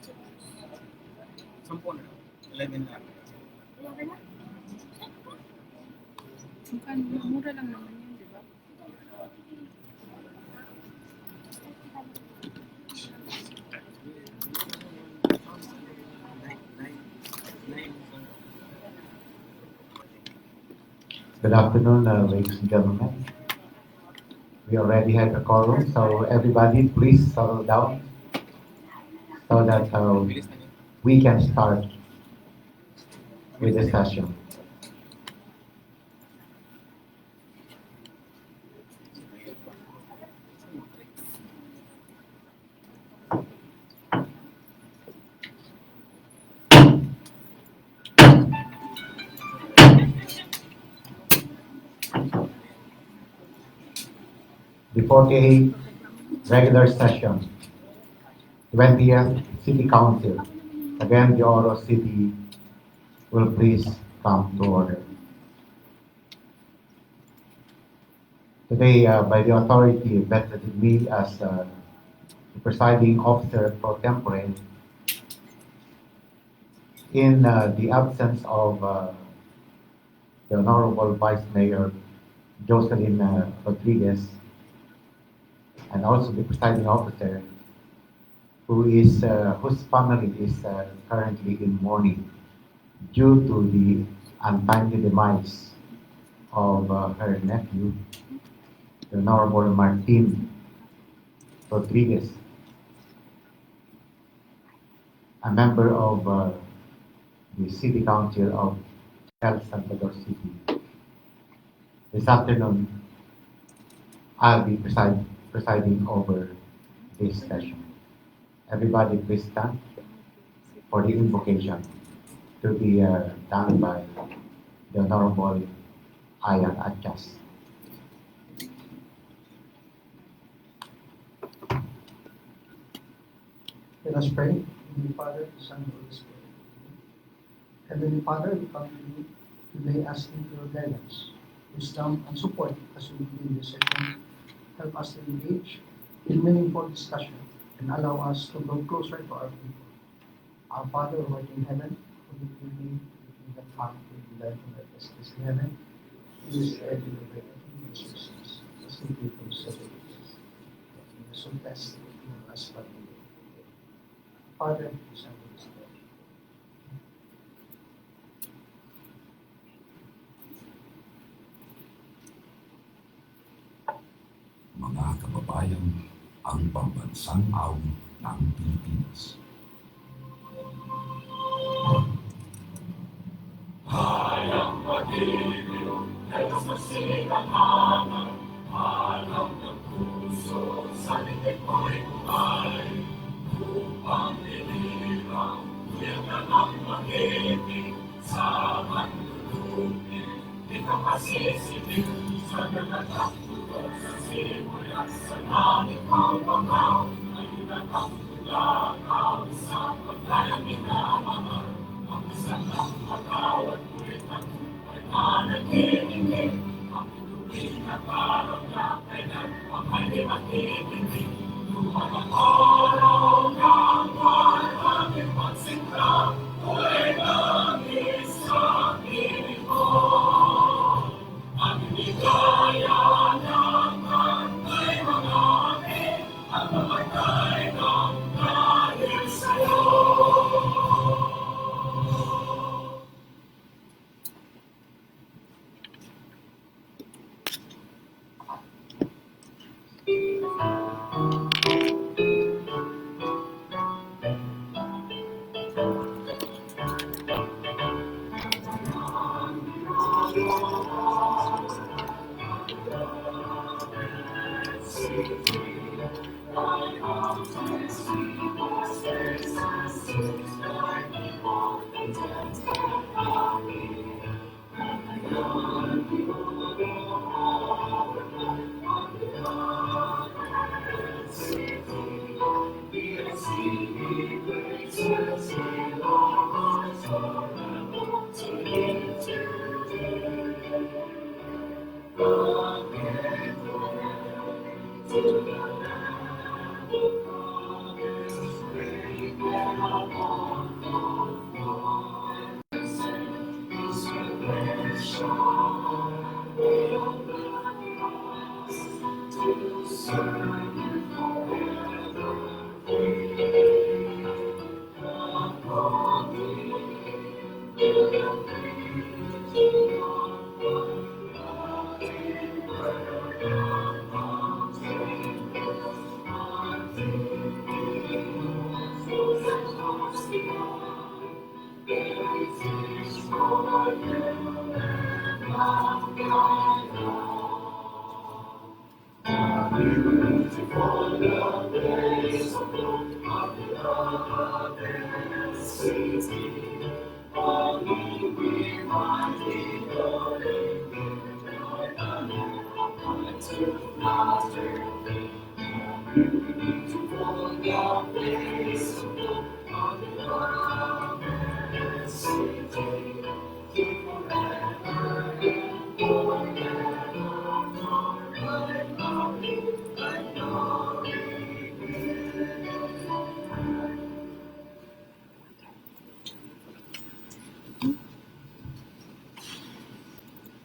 10 na. 11 na. Mura lang naman yun, di ba? Good afternoon, ladies and gentlemen. We already have a quorum, so everybody please settle down so that we can start with the session. The 48th regular session, 20th City Council. Again, the Oro City will please come to order. Today, by the authority vested in me as the presiding officer pro tempore, in the absence of the Honorable Vice Mayor Jocelyn Rodriguez, and also the presiding officer, whose family is currently in mourning due to the untimely demise of her nephew, the Honorable Martin Rodriguez, a member of the City Council of El Salvador City. This afternoon, I'll be presiding over this session. Everybody please stand for the invocation to be done by the Honorable Ayan Adjas. Let us pray. Heavenly Father, the Son, and the Holy Spirit. Heavenly Father, we come to you today asking for your guidance, wisdom, and support as we begin this session. Help us to engage in meaningful discussion and allow us to grow closer to our people. Our Father who art in heaven, hallowed be your name. Your kingdom come, your will be done on earth as it is in heaven. Give us the every day of Jesus. As we give from seven days. Give us some test, and us but Father, the Son, and the Holy Spirit. Mga kababayan, ang pambansang awit ng Pilipinas. Hayang magiliw, etos na sinanghanan, alam ng puso, sa litig mo'y buhay. Upang inirang, kuyan ka ng mag-ibig, sa manlulupin, di ka masisilig, sa nagatak tulog sa simoy at sa langit ang bangaw, ay natang tulagaw, sa paglayang inamaman, ang isang ng pagkawat kulitan, ay nanagininig, ang inuwi na parang nakinan, ang may makikinig, lumang araw ng maraming magsinta, kulay ng isang ibig mo. Ang ligaya naman ay mga akin, ang mamatay ng dahil sa'yo.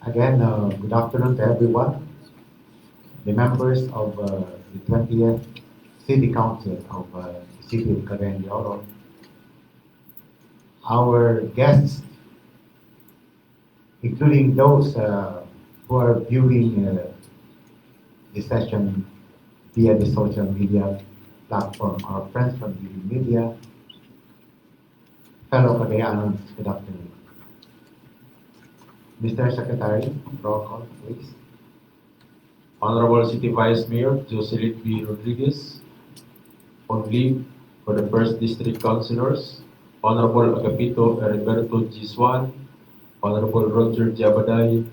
Again, good afternoon to everyone, the members of the 20th City Council of the City of Cagayan de Oro, our guests, including those who are viewing the session via the social media platform, our friends from the media, fellow Cagayanons, good afternoon. Mr. Secretary, roll call, please. Honorable City Vice Mayor Jocelyn B. Rodriguez, on leave for the First District Councilors, Honorable Agapito Heriberto Giswan, Honorable Roger Jabaday,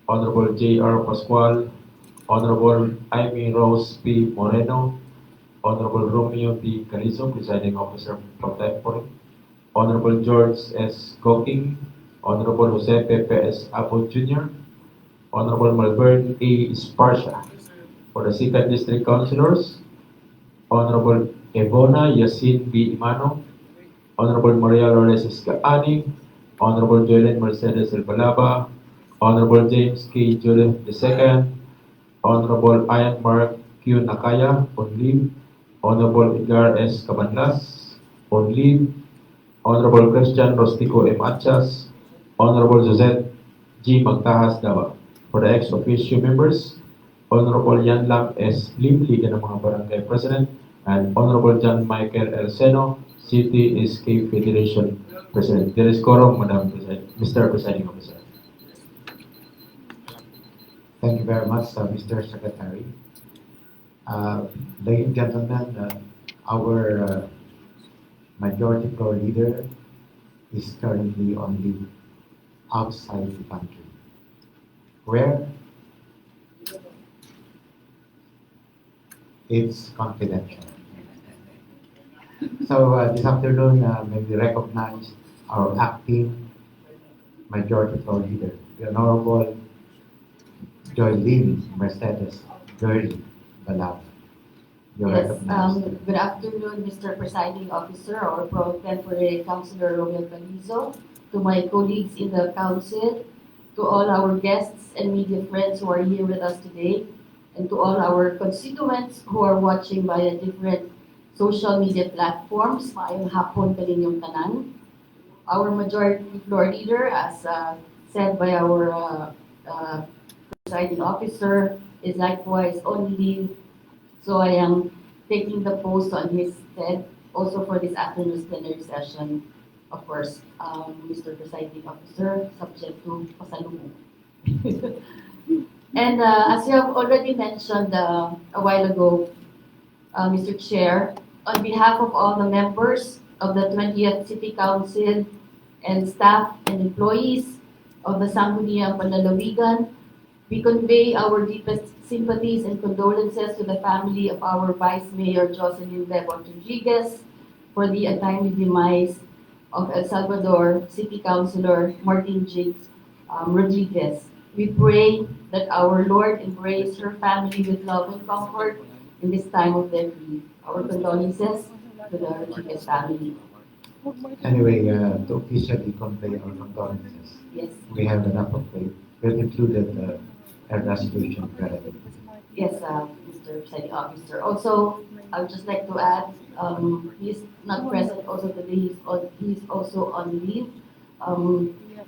Honorable J.R. Pascual, Honorable Amy Rose P. Moreno, Honorable Romeo P. Calizo, Presiding Officer pro tempore, Honorable George S. Goking, Honorable Jose Pepe S. Apo Jr., Honorable Malvern A. Sparsha. For the Second District Councilors, Honorable Ebona Yasin B. Imano, Honorable Maria Lourdes Escaani, Honorable Joelen Mercedes Albalaba, Honorable James K. Joseph II, Honorable Ian Mark Q. Nakaya, on leave, Honorable Edgar S. Cabanlas, on leave, Honorable Christian Rostico M. Achas, Honorable Josette G. Magtahas Dava. For the ex-officio members, Honorable Yan Lam S. Lim, Liga ng mga Barangay President, and Honorable John Michael El Seno, City Escape Federation President. There is quorum, Madam President, Mr. Presiding Officer. Thank you very much, Mr. Secretary. Ladies and gentlemen, our majority floor leader is currently on leave outside the country. Where? It's confidential. So this afternoon, may we recognize our acting majority floor leader, the Honorable Joylene Mercedes Gurley Balab. You're Yes, recognized. good afternoon, Mr. Presiding Officer, or Pro Tempore Councilor Romel Calizo, to my colleagues in the council, to all our guests and media friends who are here with us today, and to all our constituents who are watching via different social media platforms. Maayong hapon kaninyong tanan. Our majority floor leader, as said by our presiding officer, is likewise on leave. So I am taking the post on his stead also for this afternoon's plenary session. Of course, Mr. Presiding Officer, subject to pasalubong. And as you have already mentioned a while ago, Mr. Chair, on behalf of all the members of the 20th City Council and staff and employees of the Sangguniang Panlalawigan, we convey our deepest sympathies and condolences to the family of our Vice Mayor Jocelyn Bebon Rodriguez for the untimely demise of El Salvador City Councilor Martin Jigs Rodriguez. We pray that our Lord embrace her family with love and comfort in this time of their grief. Our condolences to the Rodriguez family. Anyway, to officially convey our condolences, Yes. we have enough of it. We've included a resolution relative. Yes, Mr. Presiding Officer. Also, I would just like to add, he's not present also today, he's also on leave. I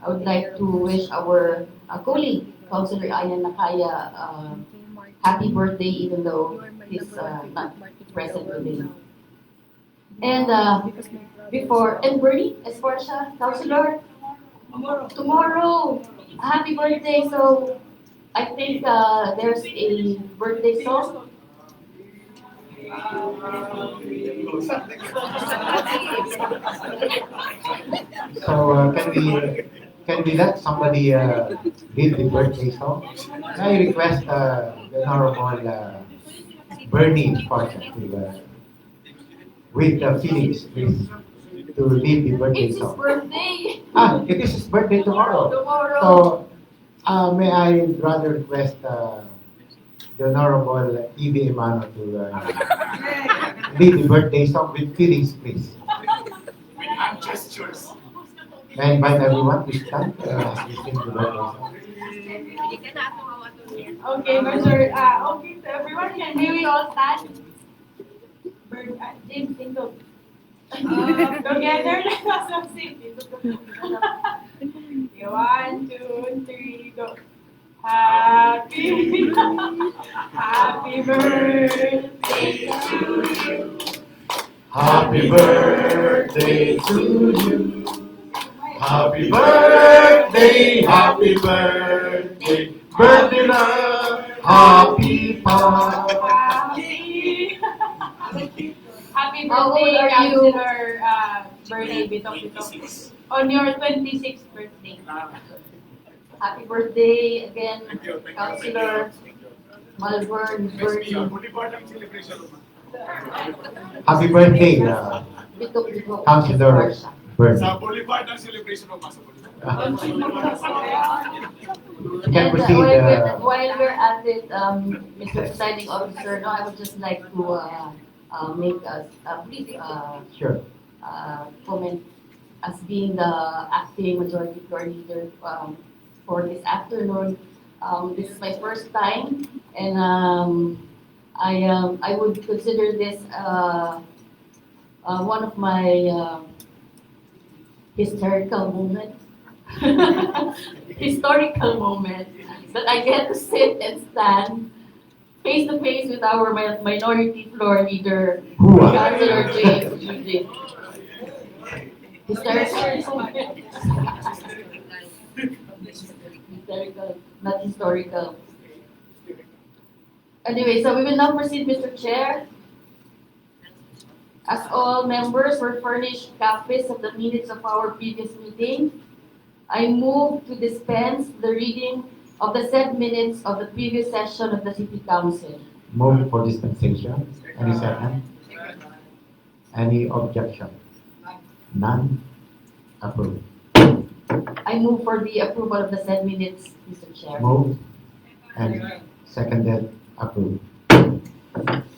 would like to wish our colleague, Councilor Ayan Nakaya, happy birthday, even though he's not present today. And and Bernie Esforza, Councilor, tomorrow, happy birthday. So I think there's a birthday song. So can we let somebody lead the birthday song? I request the Honorable Bernie Esparza to with the Felix, please, to lead the birthday It's his song. birthday. It is his birthday tomorrow. Tomorrow. So may I rather request the Honorable E.B. Emano to lead the birthday song with feelings, please. And gestures. May I invite everyone to stand as we sing the birthday song. Okay, measure. Okay, so everyone, can we all stand? James, sing to. Together, let us all sing. Okay, 1, 2, 3, go. Happy, happy birthday to you. Happy birthday to you. Happy birthday, happy birthday, birthday love, happy pa. Happy, happy How old birthday, are you? Councilor Bernie Bitok Bitok. On your 26th birthday. Happy birthday again, Councilor Malvern Bernie. Boulevard ang celebration mo. Happy birthday, Bitok Councilor Esparza. Bernie. Sa Boulevard ang celebration mo. Sa Boulevard. You can And proceed. while we're at it, Mr. Presiding Officer, no, I would just like to make a brief Sure. comment as being the acting majority floor leader for this afternoon. This is my first time, and I would consider this one of my historical moments. Historical moment that I get to sit and stand face to face with our minority floor leader, Hua. Councilor James Judith. Historical moment. Historical, not historical. Anyway, so we will now proceed, Mr. Chair. As all members were furnished copies of the minutes of our previous meeting, I move to dispense the reading of the said minutes of the previous session of the City Council. Move for dispensation. Any second? Any objection? None? Approved. I move for the approval of the said minutes, Mr. Chair. Move and seconded. Approved.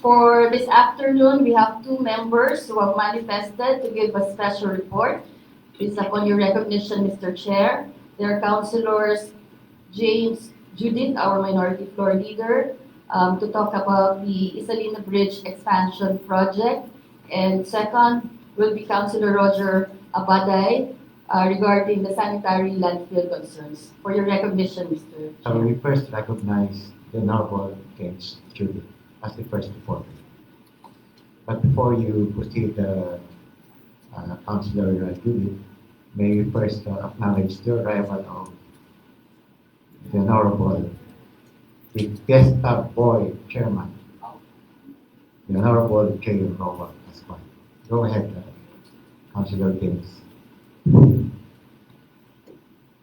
For this afternoon, we have two members who have manifested to give a special report. This is upon your recognition, Mr. Chair. They are Councilors James Judith, our minority floor leader, to talk about the Isalina Bridge expansion project. And second will be Councilor Roger Abaday regarding the sanitary landfill concerns. For your recognition, Mr. So we first recognize the Honorable James Judith as the first reporter. But before you proceed, Councilor Judith, may we first acknowledge the arrival of the Honorable, the Fiesta Boy Chairman, the Honorable J. Rowan Esquire. Go ahead, Councilor James.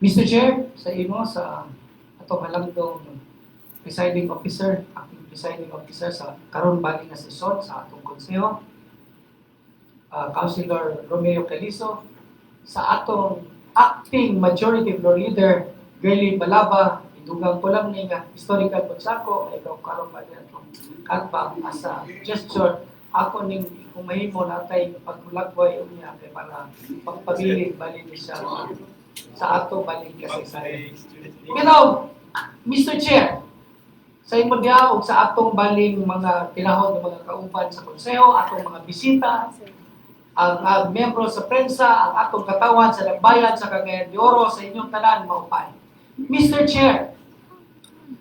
Mr. Chair, sa imo sa atong halangdong presiding officer, acting presiding officer sa karon bali nga sesyon sa atong konseho, Councilor Romeo Calizo, sa atong acting majority floor leader, Girlie Balaba, idugang ko lang ni nga historical pagsako, ikaw karon bali atong katbang as a gesture ako ning kung mahimo natay pagkulagway niya kay para pagpabilin bali ni siya sa ato balik kasi sa Pero, Mr. Chair, sa imo diha ug sa atong baling mga tinahod ng mga kauban sa konseho, atong mga bisita, ang membro sa prensa, ang atong katawan sa Nagbayan sa Cagayan de Oro, sa inyong tanan maupay. Mr. Chair,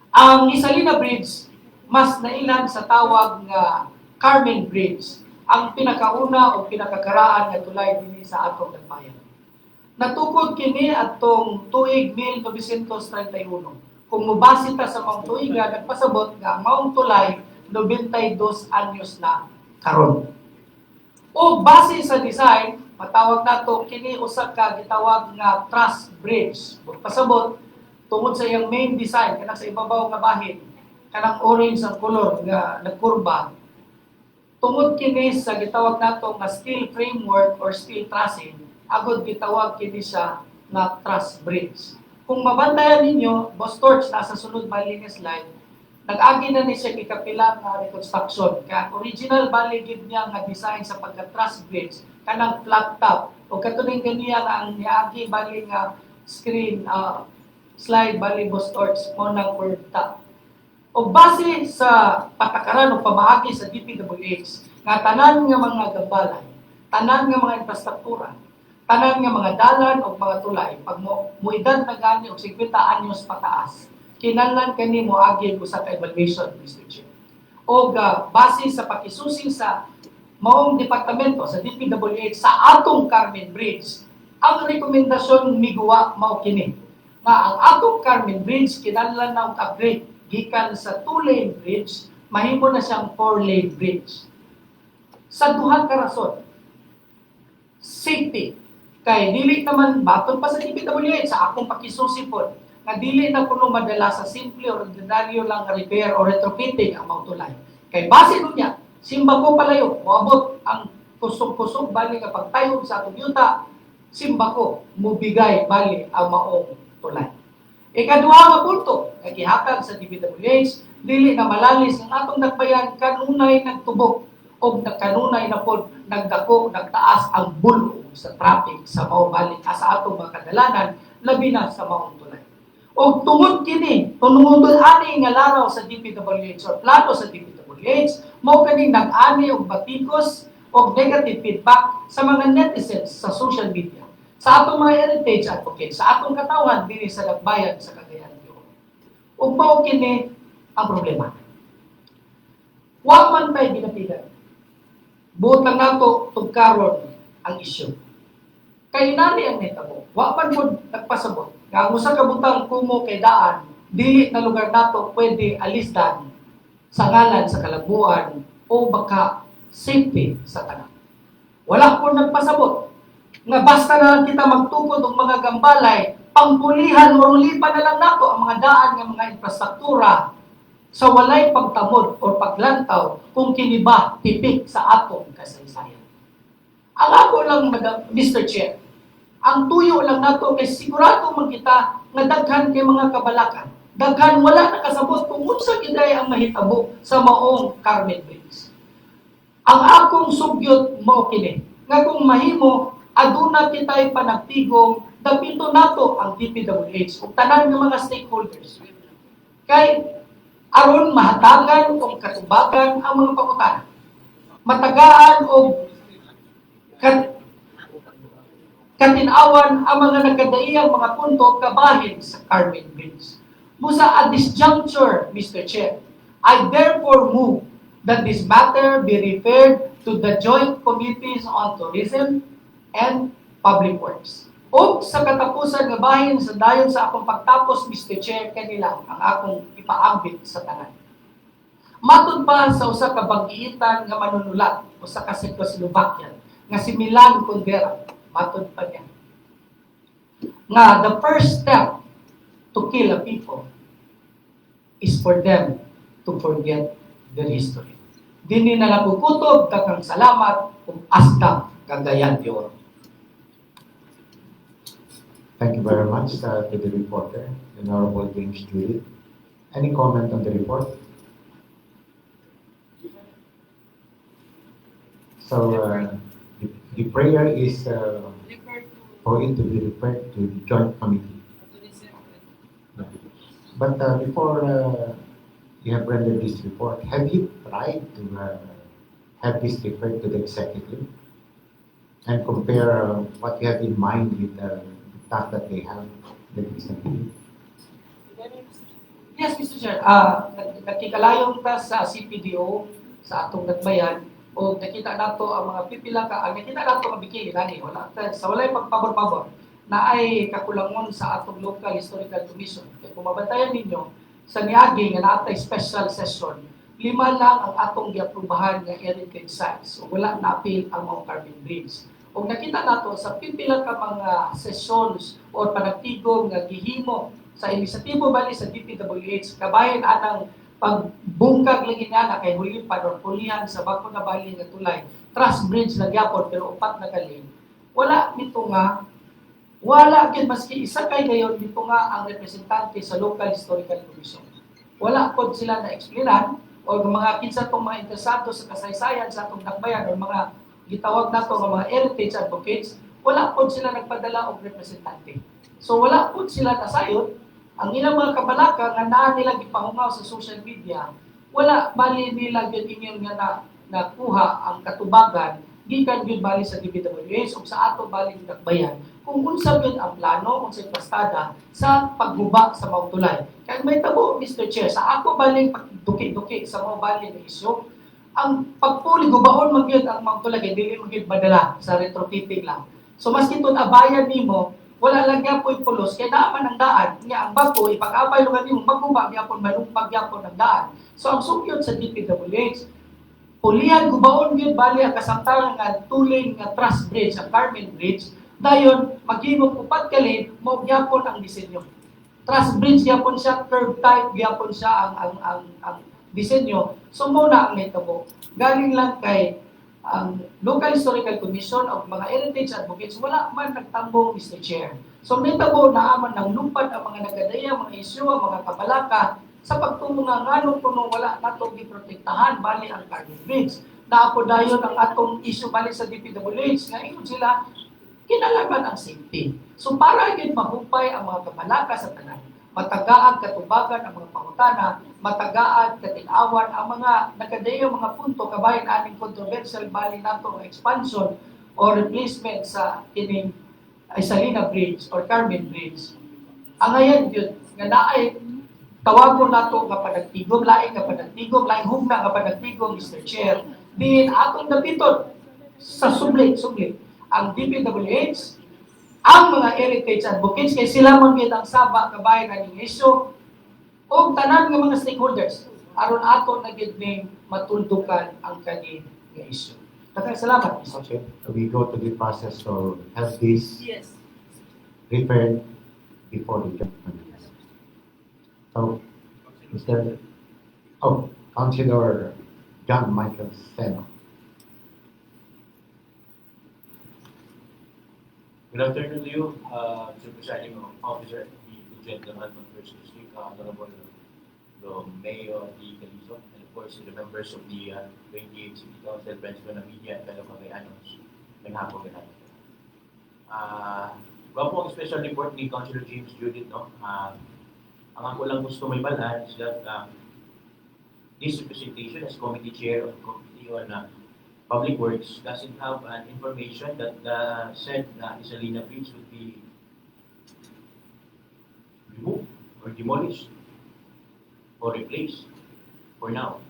ang Isalina Bridge mas nailan sa tawag nga Carmen Bridge, ang pinakauna o pinakakaraan nga tulay dinhi sa atong Nagbayan. Natukod kini atong tuig 1931. Kung mubase ta sa maong tuiga, nagpasabot nga ang maong tulay 92 anyos na karon. O base sa design, matawag nato kini usa ka gitawag nga truss bridge. Pasabot tungod sa iyang main design kanang sa ibabaw nga bahin, kanang orange ang color nga nagkurba. Tungod kini sa gitawag nato nga steel framework or steel trussing, agod gitawag kini siya nga truss bridge. Kung mabantayan ninyo, Boss Torch, nasa sunod bali nga slide, nag-agi na ni siya kikapila nga reconstruction. Kaya original bali gid niya nga design sa pagka-truss bridge, kanang flat top. O katuning ganiya nga ang niagi bali nga screen, slide bali Boss Torch, mo ng curved top. O base sa patakaran o pamaagi sa DPWH, nga tanan nga mga gambalay, tanan nga mga infrastruktura, tanan nga mga dalan o mga tulay, pag muedad na gani og 50 anyos pataas, kinahanglan kani mo agi usa ka evaluation, Mr. Chair. O base sa pakisusing sa maong departamento sa DPWH sa atong Carmen Bridge, ang rekomendasyon miguwa mao kini nga ang atong Carmen Bridge kinahanglan na upgrade gikan sa 2-lane bridge mahimo na siyang 4-lane bridge. Sa duha ka rason, safety. Kay dili naman baton pa sa DPWH sa akong pakisusipon nga dili na kuno madala sa simple or ordinaryo lang repair or retrofitting ang mautulay. Kay base nun niya, Simbako palayo, moabot ang kusog-kusog bali nga pagtayo sa atong yuta, Simbako mubigay bali ang maong tulay. Ikaduha nga punto, nga gihatag sa DPWH, dili na malalis ang atong Nagbayan kanunay nagtubok o kanunay na pod nagdako, nagtaas ang bulong sa traffic sa mao balik sa atong mga kadalanan, labi na sa maong tulay. O tungod kini, tunungod ani nga laraw sa DPWH or plano sa DPWH, mao kani nag-ani og batikos og negative feedback sa mga netizens sa social media, sa atong mga heritage advocates, sa atong katawan dinhi sa Nagbayan sa Cagayan de Oro. Ug mao kini ang problema. Wa man tay ginapigan. Butang nato tugkaron ang isyu. Kay nani ang nitabo, wa man mo nagpasabot. Nga ang usa ka butang kumo kay daan, dili na lugar nato pwede alisdan sa ngalan sa kalabuan o baka safety sa tanan. Wala po nagpasabot nga basta na lang kita magtukod og mga gambalay, pangpulihan o lipan na lang nato ang mga daan nga mga infrastruktura sa walay pagtamod o paglantaw kung kini ba tipik sa atong kasaysayan. Ang ako lang, Mr. Chair, ang tuyo lang nato kay sigurado man kita nga daghan kay mga kabalakan. Daghan wala nakasabot kung unsa giday ang mahitabo sa maong Carmen Bridge. Ang akong sugyot mao kini nga kung mahimo aduna kitay panagtigom dapito nato ang DPWH ug tanan nga mga stakeholders. Kay aron mahatagan o katubagan ang mga pangutana. Matagaan o katinawan ang mga nagkadaiyang mga punto kabahin sa Carmen Bridge. Musa at this juncture, Mr. Chair, I therefore move that this matter be referred to the Joint Committees on Tourism and Public Works. O sa katapusan nga bahin sa dayon sa akong pagtapos, Mr. Chair, kanila ang akong ipaambit sa tanan. Matud pa sa usa ka bag-iitan nga manunulat o sa Czechoslovakia nga si Milan Kundera, matud pa niya nga the first step to kill a people is for them to forget their history. Dini na lang kutob kakang salamat kung asta Cagayan de Oro. Thank you very much to the reporter, the Honorable James Judith. Any comment on the report? So the prayer is for it to be referred to the joint committee. But before you have rendered this report, have you tried to have this referred to the executive and compare what you have in mind with the task that they have, the executive? Yes, Mr. Chair. Nakikalayong ta sa CPDO sa atong nagbayan o nakita nato ang mga pipila ka ang nakita nato nga bikini gani wala sa walay pagpabor-pabor na ay kakulangon sa atong local historical commission. Kaya kung mabantayan ninyo sa niagi nga natay special session, 5 lang ang atong giaprubahan nga heritage sites. So wala na-appeal ang Mount Carmen Bridge. Kung nakita nato sa pipila ka mga sessions o panagtigom nga gihimo sa inisyatibo bali sa DPWH, kabayan anang pagbungkag lagi na kay huli panorpulihan sa Bako na Bali nga tulay. Trust Bridge na gyapon pero 4 na kalim. Wala nito nga wala gid maski isa kay gayon dito nga ang representante sa Local Historical Commission. Wala pod sila na explainan o mga kinsa tong mga interesado sa kasaysayan sa atong dakbayan o mga gitawag nato nga mga heritage advocates, wala pod sila nagpadala og representante. So wala pod sila nasayod ang ilang mga kabalaka nga naa nila gipahungaw sa social media, wala bali nila gyud ingon nga nakuha ang katubagan gikan gyud bali sa DPWH o sa ato bali dakbayan kung unsa gyud ang plano unsay pastada sa pagguba sa Mount Tulay. Kaya may tabo, Mr. Chair, sa ako bali pagduki-duki sa mga bali nga isyu, ang pagpuli gubaon man gyud ang Mount Tulay kay dili man gyud madala sa retrofitting lang. So maski tud abayan nimo wala lang gyapon pulos kay naa man ang daan nya ang Bako ipag-abay lugar nimo magguba gyapon malumpag gyapon ang daan. So ang sugyod sa DPWH pulihan gubaon gyud bali ang kasamtangan nga tuling nga Trust Bridge ang Carmen Bridge dayon maghimok upat kali mao gyapon ang disenyo. Trust Bridge gyapon siya curve type gyapon siya ang disenyo. So mo na ang nitabo galing lang kay ang Local Historical Commission o mga heritage advocates wala man nagtambong, Mr. Chair. So nitabo naaman ng lupad ang mga nagadaya, mga isyu, ang mga kabalaka sa pagtumo nga nganong kuno wala nato giprotektahan bali ang Carmen Bridge. Naapo dayon ang atong issue bali sa DPWH nga ingon sila kinalaman ang safety. So para gid mahupay ang mga kabalaka sa tanan, matagaad katubagan ang mga pangutana, matagaad katinawan ang mga nagadayang mga punto kabayan aning controversial bali nato nga expansion o replacement sa kining Salina Bridge or Carmen Bridge. Ang ayan yun, nga naay tawagon nato nga panagtigom, laing hugna nga panagtigom, Mr. Chair, din atong nabiton sa sublit ang DPWH, ang mga heritage advocates kay sila man gyud ang saba kabayan aning issue o tanan nga mga stakeholders aron ato na gyud ning matuldukan ang kani nga issue. Daghang salamat, Mr. Chair. So we go to the process to have this Yes. referred before the joint committee. So, Councilor John Michael Seno. Good afternoon to you, Mr. Presiding Officer, the gentleman from First District, Honorable Mayor D. Calizo, and of course the members of the 28 City Council, friends ko na media, at fellow Cagayanos, ng hapong ganun. Bago po ang special report ni Councilor James Judith, no? Ang ako lang gusto may balaan is that this representation as Committee Chair of the Committee on Public Works doesn't have an information that said that Salina Bridge would be removed or demolished or replaced for now.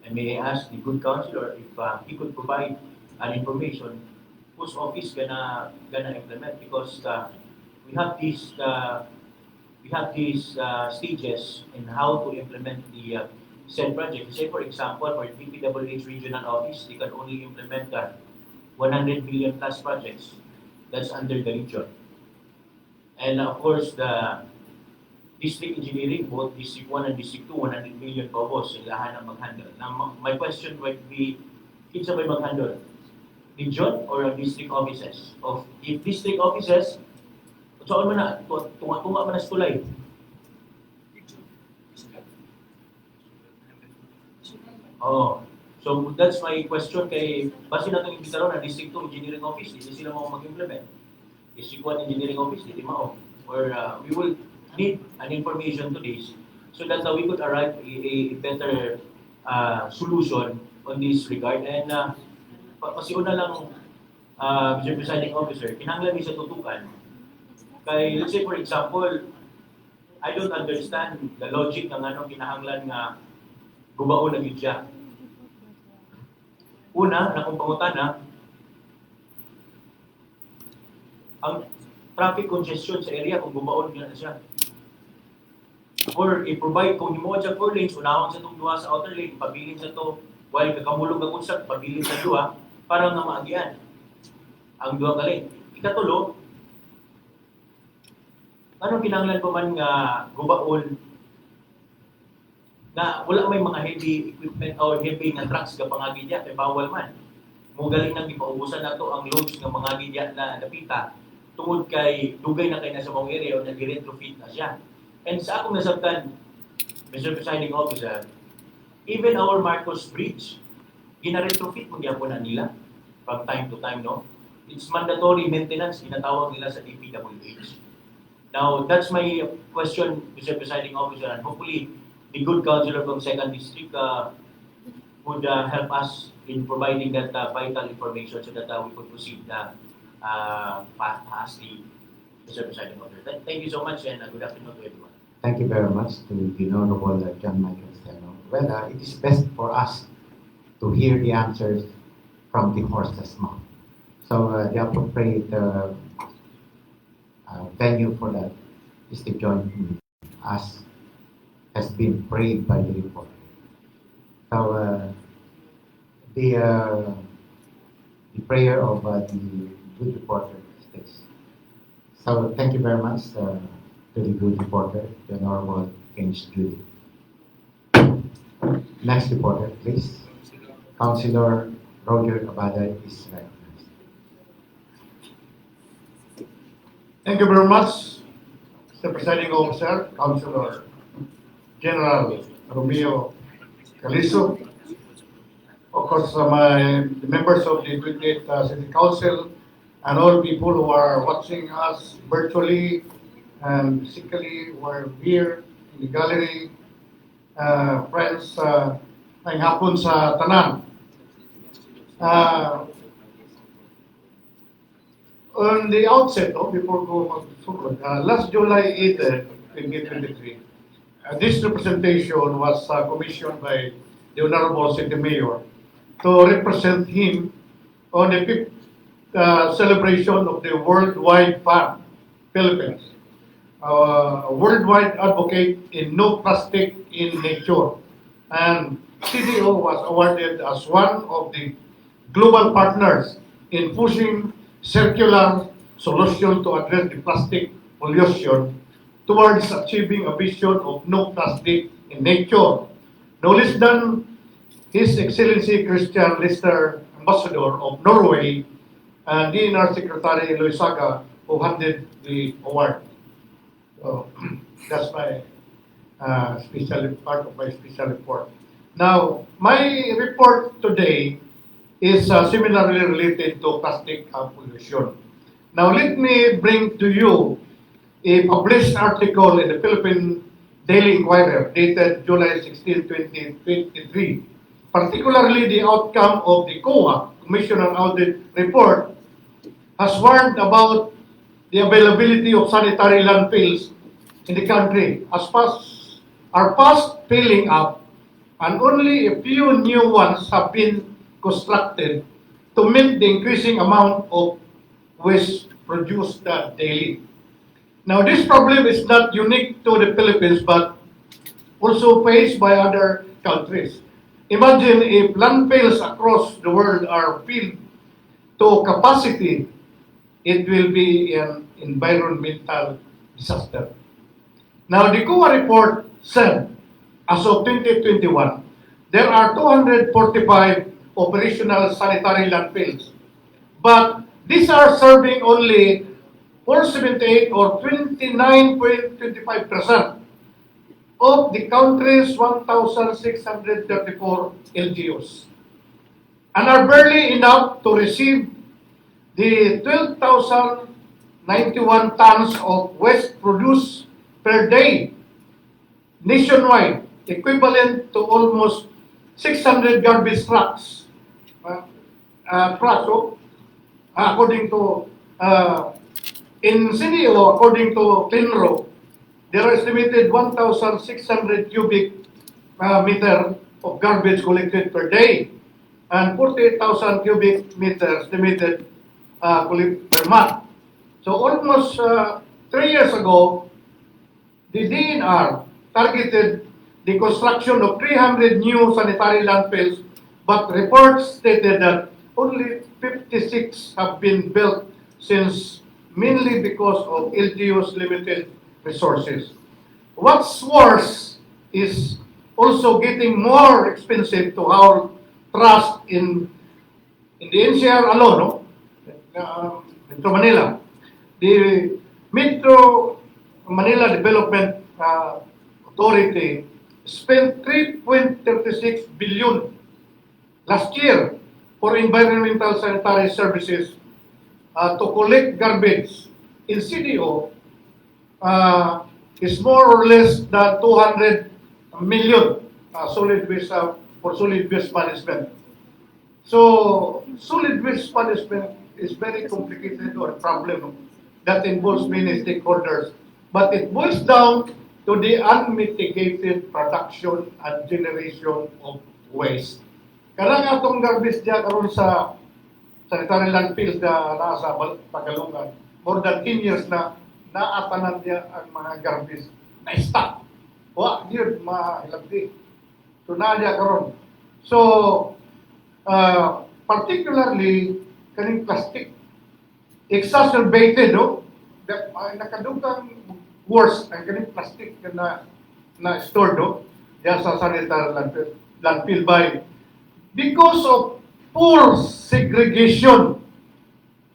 And may I ask the good councilor if he could provide an information whose office gonna implement, because we have these stages in how to implement the said project. Say for example, for DPWH regional office, they can only implement 100 million plus projects. That's under the region. And of course, the district engineering, both District 1 and District 2, 100 million pa po sila na mag-handle. Now, my question would be, kinsa may mag-handle? Region or district offices? If district offices, saan mo na, tunga man na sa tulay. Oh, So that's my question kay base na itong imbitaron na District 2 Engineering Office, hindi sila mo mag-implement. District 1 Engineering Office, hindi mao. Or we will need an information to this so that we could arrive a better solution on this regard. And pasiuna lang, Mr. Presiding Officer, kinahanglan ni sa tutukan. Kay, let's say for example, I don't understand the logic ng anong kinahanglan nga gubaon na gid siya. Una, na kung pangutana, ang traffic congestion sa area kung gubaon na siya. Or i-provide kung himuon siya 4 lanes, unahon sa itong duha sa outer lane, pabilin sa to, while kakamulog ang unsak, pabilin sa duha, para nga maagian ang duha ka lane. Ikatulo, anong kinahanglan ko man nga gubaon na wala may mga heavy equipment or heavy nga trucks nga pangagi diya kay bawal man. Mo galing nang ipaubusan nato ang loads nga pangagi diya na napita tungod kay dugay na kay nasa mong area o nag-retrofit na siya. And sa akong nasabtan, Mr. Presiding Officer, even our Marcos Bridge, gina-retrofit mo gyapon na nila from time to time, no? It's mandatory maintenance, ginatawag nila sa DPWH. Now, that's my question, Mr. Presiding Officer, and hopefully, the good councilor from 2nd District would help us in providing that vital information so that we could proceed past the Mr. Presiding Officer. Thank you so much and good afternoon to everyone. Thank you very much to the Honorable John Michael Steno. Well, it is best for us to hear the answers from the horse's mouth. So the appropriate venue for that is the joint meeting, as has been prayed by the reporter. So the prayer of the good reporter is this. So thank you very much to the good reporter, the Honorable James Judy. Next reporter, please. Councilor Roger Abada is recognized. Thank you very much, Mr. Presiding Officer, Councilor General Romeo Calizo, of course, the members of the 28th City Council, and all people who are watching us virtually and physically who are here in the gallery, friends, ngayong hapon sa tanan. On the outset, before go magsusunod, last July 8, 2023, this representation was commissioned by the Honorable City Mayor to represent him on the 5th celebration of the Worldwide Fund, Philippines. A worldwide advocate in no plastic in nature. And CDO was awarded as one of the global partners in pushing circular solution to address the plastic pollution towards achieving a vision of no plastic in nature. No less than His Excellency Christian Lister, Ambassador of Norway, and DNR Secretary Loisaga, who handed the award. So that's my part of my special report. Now, my report today is similarly related to plastic pollution. Now, let me bring to you a published article in the Philippine Daily Inquirer dated July 16, 2023. Particularly the outcome of the COA, Commission on Audit Report, has warned about the availability of sanitary landfills in the country are fast filling up, and only a few new ones have been constructed to meet the increasing amount of waste produced daily. Now, this problem is not unique to the Philippines, but also faced by other countries. Imagine if landfills across the world are filled to capacity, it will be an environmental disaster. Now, the COA report said, as of 2021, there are 245 operational sanitary landfills, but these are serving only 478 or 29.25% of the country's 1,634 LGUs. and are barely enough to receive the 12,091 tons of waste produced per day nationwide, equivalent to almost 600 garbage trucks. According to in CDO, according to Cleanro, there are estimated 1,600 cubic meter of garbage collected per day and 48,000 cubic meters estimated collected per month. So almost 3 years ago, the DNR targeted the construction of 300 new sanitary landfills, but reports stated that only 56 have been built since, mainly because of LGU's limited resources. What's worse is also getting more expensive to our trust in the NCR alone, no? Metro Manila. The Metro Manila Development Authority spent 3.36 billion last year for environmental sanitary services to collect garbage. In CDO, is more or less than 200 million solid waste for solid waste management. So solid waste management is very complicated or problem that involves many stakeholders, but it boils down to the unmitigated production and generation of waste. Karang atong garbage diya karon sa sanitary landfills na nasa Tagalongan, more than 10 years na naatanan niya ang mga garbage na stock. Wa yun mahilabdi. So na niya karon. So particularly kaning plastic exacerbated, no? Nakadugang worse ang kaning plastic na stored, no? Diyan sa sanitary landfill by because of poor segregation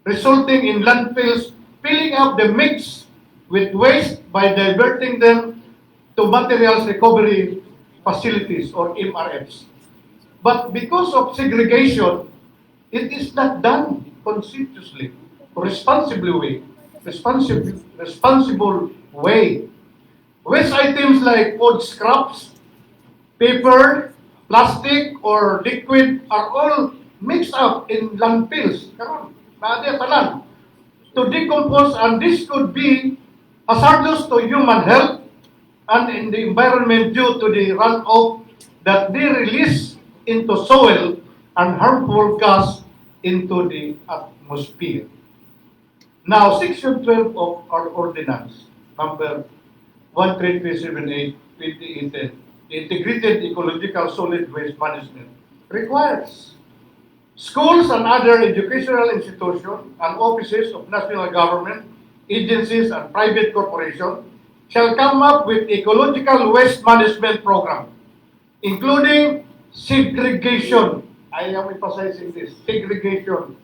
resulting in landfills filling up the mix with waste by diverting them to materials recovery facilities or MRFs. But because of segregation, it is not done conscientiously, responsible way. Waste items like food scraps, paper, plastic, or liquid are all mixed up in landfills. To decompose, and this could be hazardous to human health and in the environment due to the runoff that they release into soil and harmful gas into the atmosphere. Now, Section 12 of our ordinance, number 13378, 2018, Integrated Ecological Solid Waste Management, requires schools and other educational institutions and offices of national government, agencies, and private corporations shall come up with ecological waste management program, including segregation. I am emphasizing this, segregation,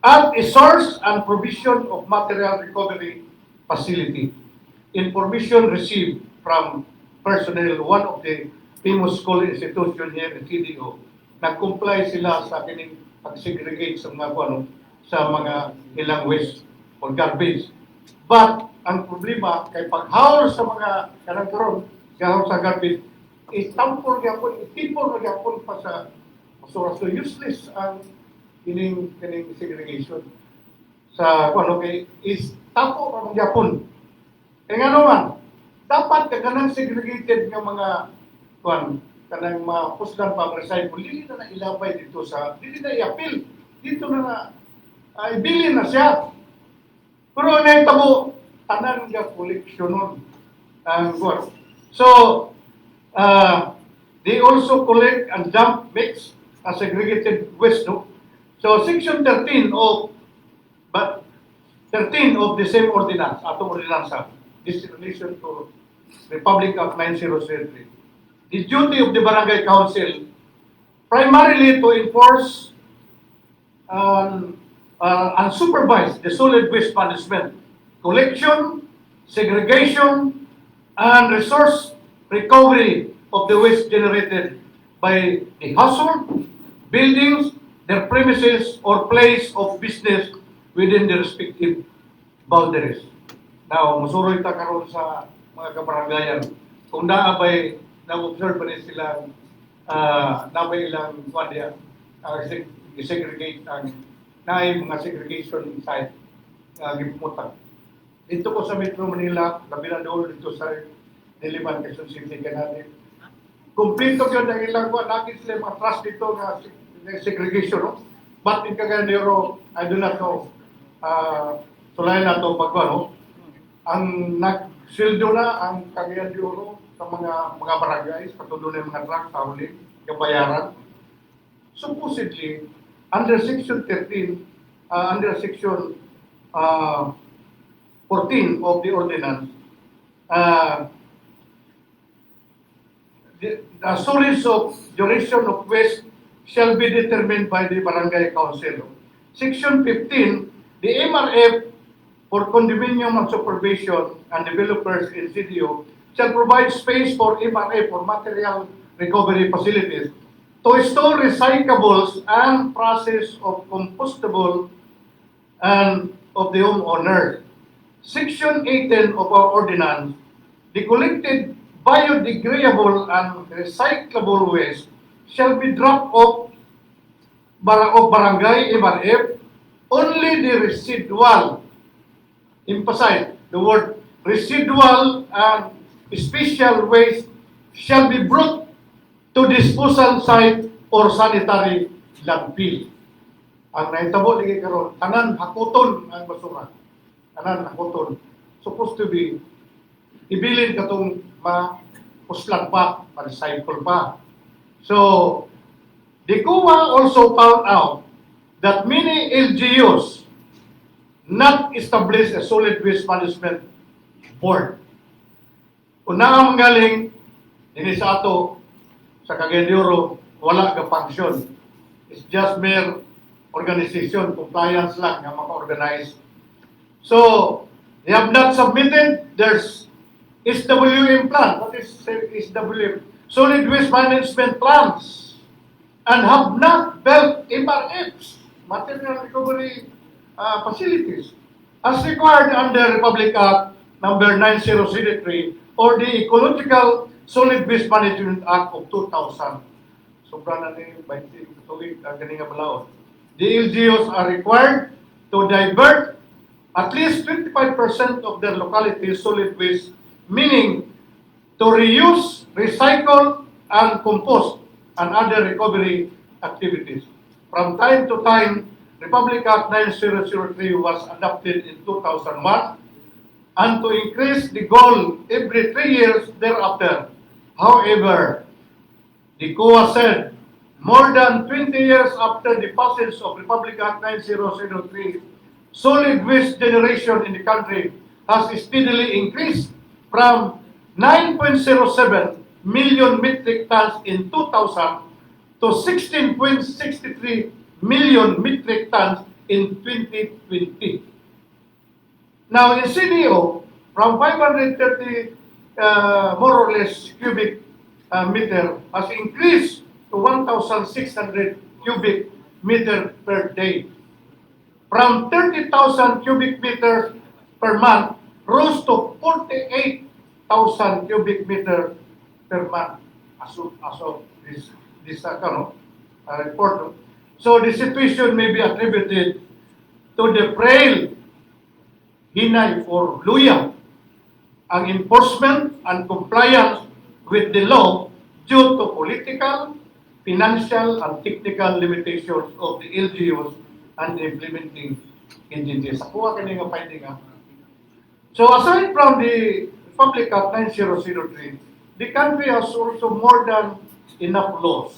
and a source and provision of material recovery facility. Information received from personnel, one of the famous school institution here in CDO, nag-comply sila sa kining pag-segregate sa mga sa mga ilang waste or garbage. But ang problema kay paghaul sa mga karon sa garbage, itampol gyapon, itipon gyapon pa sa so useless ang kining segregation sa kay is tapo ang gyapon. Kaya nga naman, dapat kanang segregated nga mga kanang mga pusdan pa recycle, dili na ilabay dito sa, dili na i-appeal, dito na ibilin na siya. Pero na itabo, tanan nga koleksyonon ang So, they also collect and dump mix as segregated waste, no? So, Section 13 of the same ordinance, atong ordinansa, this in relation to Republic Act 9003. The duty of the Barangay Council primarily to enforce and supervise the solid waste management, collection, segregation, and resource recovery of the waste generated by the household, buildings, their premises or place of business within the respective boundaries. Now, musuroy ta karon sa mga kabarangayan kung naabay na-observe ba rin silang naabay ilang segregate ang naay mga segregation site giputan. Dito ko sa Metro Manila, labi na doon dito sa Diliman, Quezon City, kanadi. Kompleto yun ang ilang nakit sila mga trust dito na segregation. No? But in Cagayan I do not know. Sulay na ito pagwa, no? Ang nagsildo na ang Cagayan de Oro sa mga barangays, patuloy na yung mga truck, huli, kabayaran. Supposedly, under Section 13, under Section 14 of the ordinance, the source of duration of waste shall be determined by the barangay council. Section 15, the MRF for condominium and supervision and developers in CDO shall provide space for MRF for material recovery facilities to store recyclables and process of compostable and of the homeowner. Section 18 of our ordinance, the collected biodegradable and recyclable waste shall be dropped off of barangay MRF. Only the residual, emphasize the word residual and special waste shall be brought to disposal site or sanitary landfill. Ang naitabo lagi karon, tanan hakuton ang basura. Tanan hakuton. Supposed to be ibilin katong ma-puslan pa, ma-recycle pa. So, the COA also found out that many LGUs not establish a solid waste management board. Kung ang galing, hindi sa ato, sa Cagayan de Oro, wala ka function. It's just mere organization, compliance lang nga maka-organize. So, they have not submitted their SWM plan. What is SWM? Solid waste management plans. And have not built MRFs, material recovery facilities, as required under Republic Act number 9003 or the Ecological Solid Waste Management Act of 2000. Sobra na ni 20 tuig ganing nga balaod. The LGUs are required to divert at least 25% of their locality solid waste, meaning to reuse, recycle, and compost and other recovery activities. From time to time, Republic Act 9003 was adopted in 2001 and to increase the goal every 3 years thereafter. However, the COA said more than 20 years after the passage of Republic Act 9003, solid waste generation in the country has steadily increased from 9.07 million metric tons in 2000 to 16.63 million metric tons in 2020. Now in CDO, from 530 more or less cubic meter has increased to 1,600 cubic meter per day. From 30,000 cubic meters per month rose to 48,000 cubic meter per month as of this report. So the situation may be attributed to the frail, hinay or luya ang enforcement and compliance with the law due to political, financial, and technical limitations of the LGUs and the implementing agencies. Ako ka nga finding. So aside from the Republic Act 9003, the country has also more than enough laws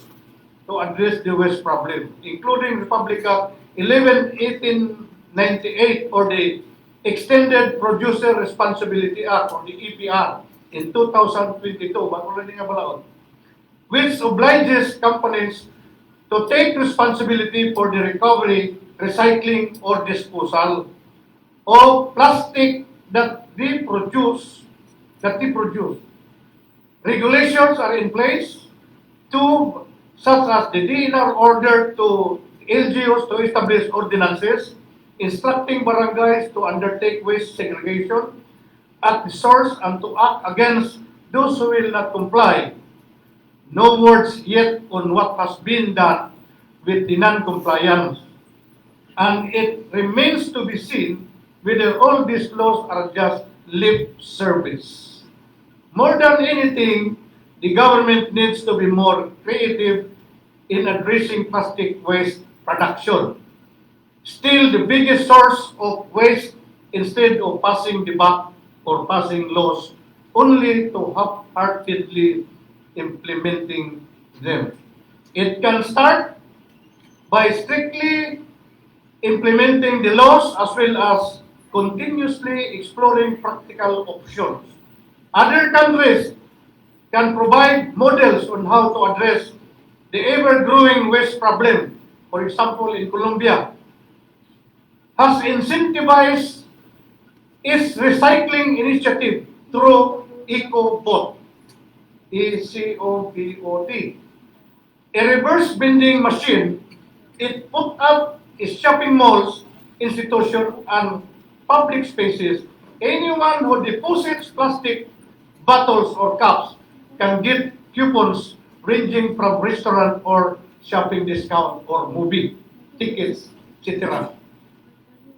to address the waste problem, including Republic Act 11-1898 or the Extended Producer Responsibility Act or the EPR in 2022, which obliges companies to take responsibility for the recovery, recycling, or disposal of plastic that they produce. Regulations are in place to, such as the DNR order to LGUs to establish ordinances instructing barangays to undertake waste segregation at the source and to act against those who will not comply. No words yet on what has been done with the non-compliance. And it remains to be seen whether all these laws are just lip service. More than anything, the government needs to be more creative in addressing plastic waste production. Still the biggest source of waste, instead of passing the buck or passing laws only to half-heartedly implementing them. It can start by strictly implementing the laws as well as continuously exploring practical options. Other countries can provide models on how to address the ever-growing waste problem. For example, in Colombia, has incentivized its recycling initiative through EcoBot, ECOBOT, a reverse vending machine. It put up in shopping malls, institutions, and public spaces. Anyone who deposits plastic bottles or cups can get coupons ranging from restaurant or shopping discount or movie tickets, etc.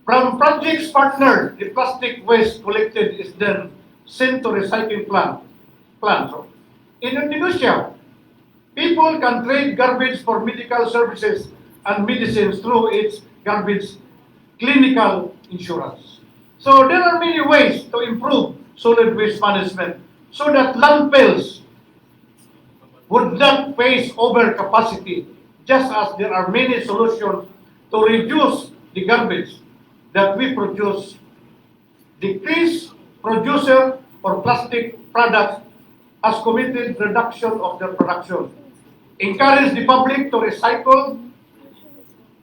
From projects partnered, the plastic waste collected is then sent to recycling plants. In Indonesia, people can trade garbage for medical services and medicines through its garbage clinical insurance. So there are many ways to improve solid waste management so that landfills would not face overcapacity, just as there are many solutions to reduce the garbage that we produce. Decrease producer or plastic products has committed reduction of their production. Encourage the public to recycle,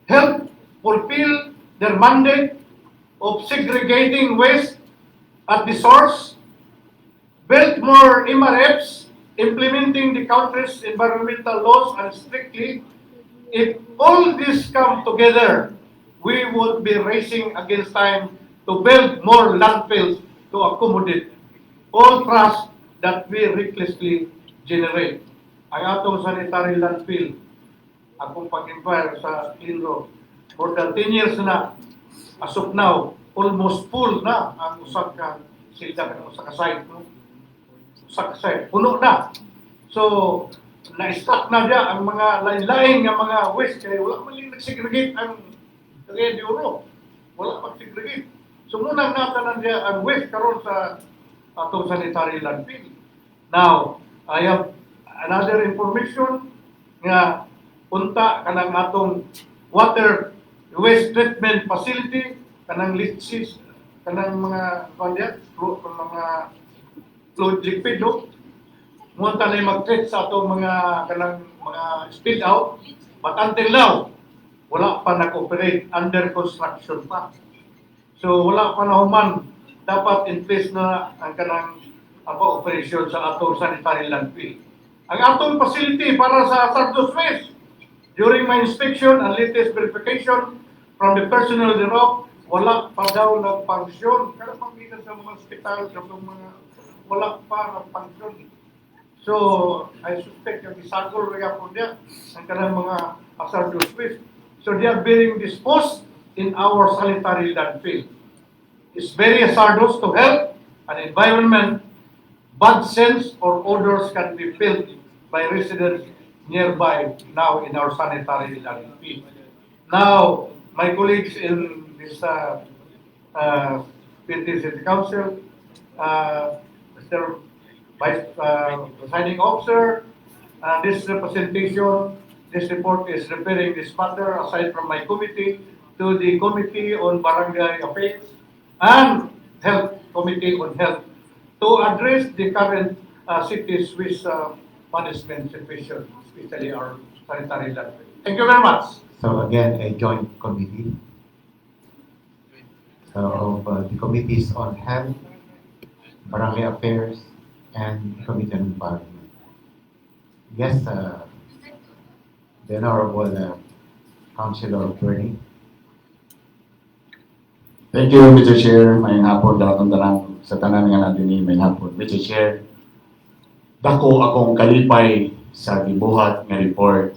help fulfill their mandate of segregating waste at the source, build more MRFs, implementing the country's environmental laws and strictly. If all this come together, we would be racing against time to build more landfills to accommodate all trash that we recklessly generate. Ang atong sanitary landfill, akong pag-inquire sa Inro, more than 10 years na, as of now, almost full na ang usak ka silda ka usak ka site, no? Usak ka site, puno na. So, na-stock na dyan ang mga lain-lain nga mga waste, kaya wala man yung nag-segregate ang kaya di uro. Wala mag-segregate. So, muna natanan dyan ang waste karon sa atong sanitary landfill. Now, I have another information nga punta kanang atong water waste treatment facility, kanang litsis, kanang mga mga fluid liquid, no? Munta na mag-treat sa atong mga kanang mga spill out, but until now, wala pa nag-operate, under construction pa. So wala pa na human, dapat in place na ang kanang operation sa atong sanitary landfill. Ang atong facility para sa hazardous waste, during my inspection and latest verification from the personnel thereof, wala pa daw nag-function. Kaya pagkikan sa mga hospital, sa mga wala pa nag-function. So, I suspect yung isagol kaya po niya ang kanang mga hazardous waste. So, they are being disposed in our sanitary landfill. It's very hazardous to health and environment. Bad scents or odors can be felt by residents nearby now in our sanitary landfill. Now, my colleagues in this PNP City Council, Mr. Vice Presiding Officer, this representation, this report is referring this matter aside from my committee to the Committee on Barangay Affairs and Health Committee on Health to address the current city's waste management situation, especially our sanitary landfill. Thank you very much. So again, a joint committee of the committees on health, barangay affairs, and committee on environment. Yes, the honorable Councilor Bernie. Thank you, Mr. Chair. May hapon dapat tanan sa tanan nga natin ni may hapon. Mr. Chair, dako akong kalipay sa gibuhat nga report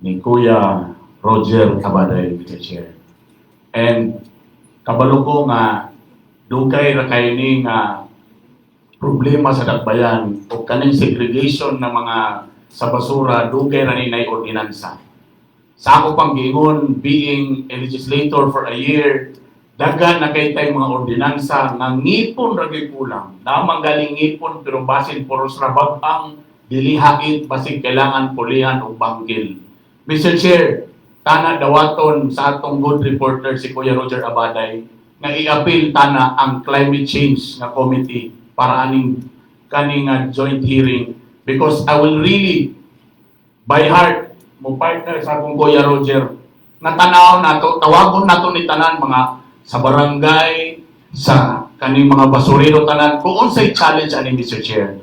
ni Kuya Roger Abaday, Mr. Chair. And kabalo ko nga dugay ra kay ni nga problema sa dakbayan o kaning segregation ng mga sa basura dugay ra ni nay ordinansa. Sa ako pang giingon, being a legislator for a year, dagan na kay tay mga ordinansa nga ngipon ra gyud kulang. Namang galing ngipon pero basin puros ra bag-ang dili hait basig kailangan pulihan og banggil. Mr. Chair, tana dawaton sa atong good reporter si Kuya Roger Abaday nga i-appeal tana ang climate change nga committee para kaning joint hearing because I will really by heart mo partner sa akong Kuya Roger na tanaw nato tawagon nato ni tanan mga sa barangay sa kaning mga basurero tanan kung unsay challenge ani Mr. Chair.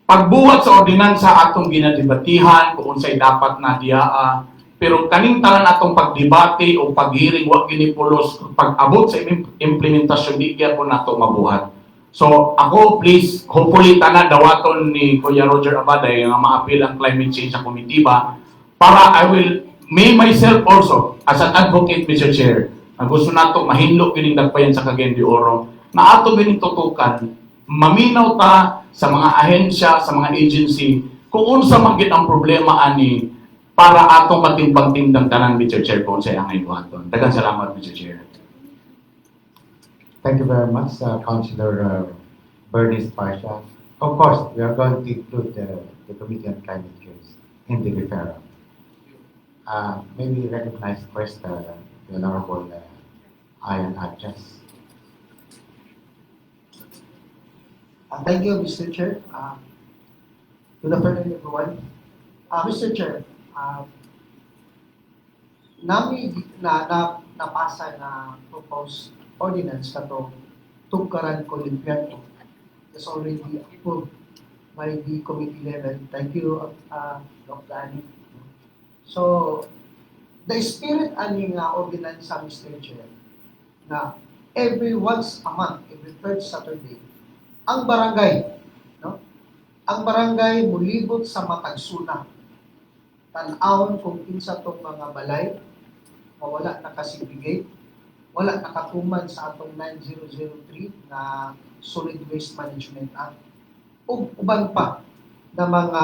Pagbuhat sa ordinansa atong ginadebatihan kung unsay dapat na diaa pero kaning tanan atong pagdebate o paghiring wa ginipulos pag-abot sa implementasyon di gyapon nato mabuhat. So ako please hopefully tanan dawaton ni Kuya Roger Abaday nga ma-appeal ang climate change sa komitiba para I will me myself also as an advocate Mr. Chair ang gusto nato mahinlo kining dagpayan sa Cagayan de Oro na ato gining tutukan maminaw ta sa mga ahensya sa mga agency kung unsa man gid ang problema ani para atong matimbang-timbang tanan Mr. Chair kung sa angay buhaton. Daghang salamat Mr. Chair. Thank you very much, Councilor Bernice Pasha. Of course, we are going to include the Committee on Climate Change in the referral. Maybe recognize first the Honorable Ian Adjas. Thank you, Mr. Chair. Good afternoon, everyone. Mr. Chair, napasa na proposed ordinance na to Tugkaran Colimpiano is already approved by the committee level. Thank you, Dr. Ani. So, the spirit ani nga ordinance sa Mr. Chair na every once a month, every third Saturday, ang barangay, no? Ang barangay mulibot sa matagsuna. Tan-awon kung kinsa tong mga balay, mawala nakasibigate, wala nakatuman sa atong 9003 na Solid Waste Management Act. Ug uban pa na mga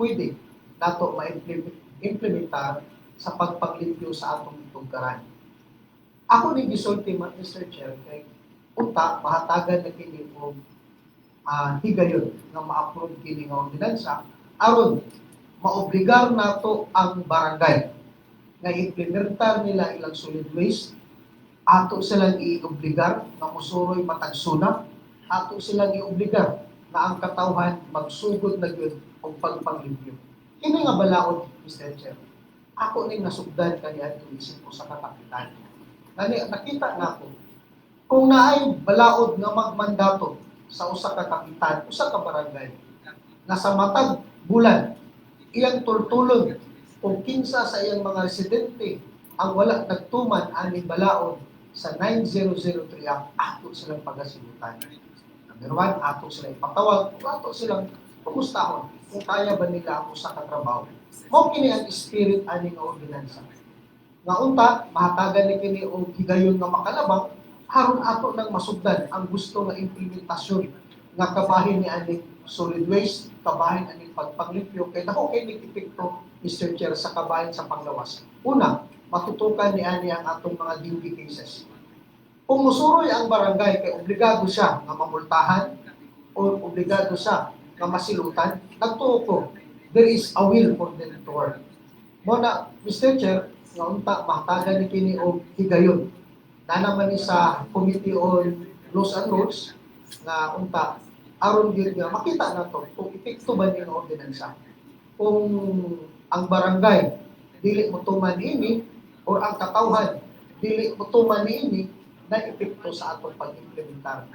pwede nato ma-implementar sa pagpaglimpyo sa atong tugkaran. Ako ni gisulti Mr. Chair kay unta mahatagan na kini og higayon nga ma-approve kini nga ordinansa aron maobligar nato ang barangay nga implementar nila ilang solid waste, ato silang i-obligar na musuroy matagsuna, ato silang i-obligar na ang katawhan magsugod na gyud og pagpanglimpyo. Kini nga balaod, Mr. Chair. Ako ning nasugdan kaniadto isip ko sa kakapitan. Nakita nako kung naay balaod nga magmandato sa usa ka kapitan, usa ka barangay na sa matag bulan iyang tultulon kung kinsa sa iyang mga residente ang wala nagtuman ani balaod sa 9003 Act, ato silang pagasimutan. Number 1, ato silang ipatawag, ato silang pumustahon kung kaya ba nila ako sa katrabaho. Mao kini ang spirit ani nga ordinansa. Nga unta, mahatagan ni kini og higayon nga makalabang aron ato nang masugdan ang gusto nga implementasyon nga kabahin ni ani solid waste, kabahin ani pagpanglimpyo kay dako kay epekto Mr. Chair sa kabahin sa panglawas. Una, matutukan ni ani ang atong mga duty cases. Kung musuroy ang barangay kay obligado siya nga mamultahan o obligado siya nga masilutan, nagtuo ko, there is a will for them to work. Muna, Mr. Chair, nga unta mahatagan ni kini og higayon. Na naman ni sa Committee on Laws and Rules nga unta aron gyud nga makita nato kung epekto ba ni nga ordinansa. Kung ang barangay dili mo tuman ini or ang katawhan dili mo tuman ini na epekto sa atong pag-implementar.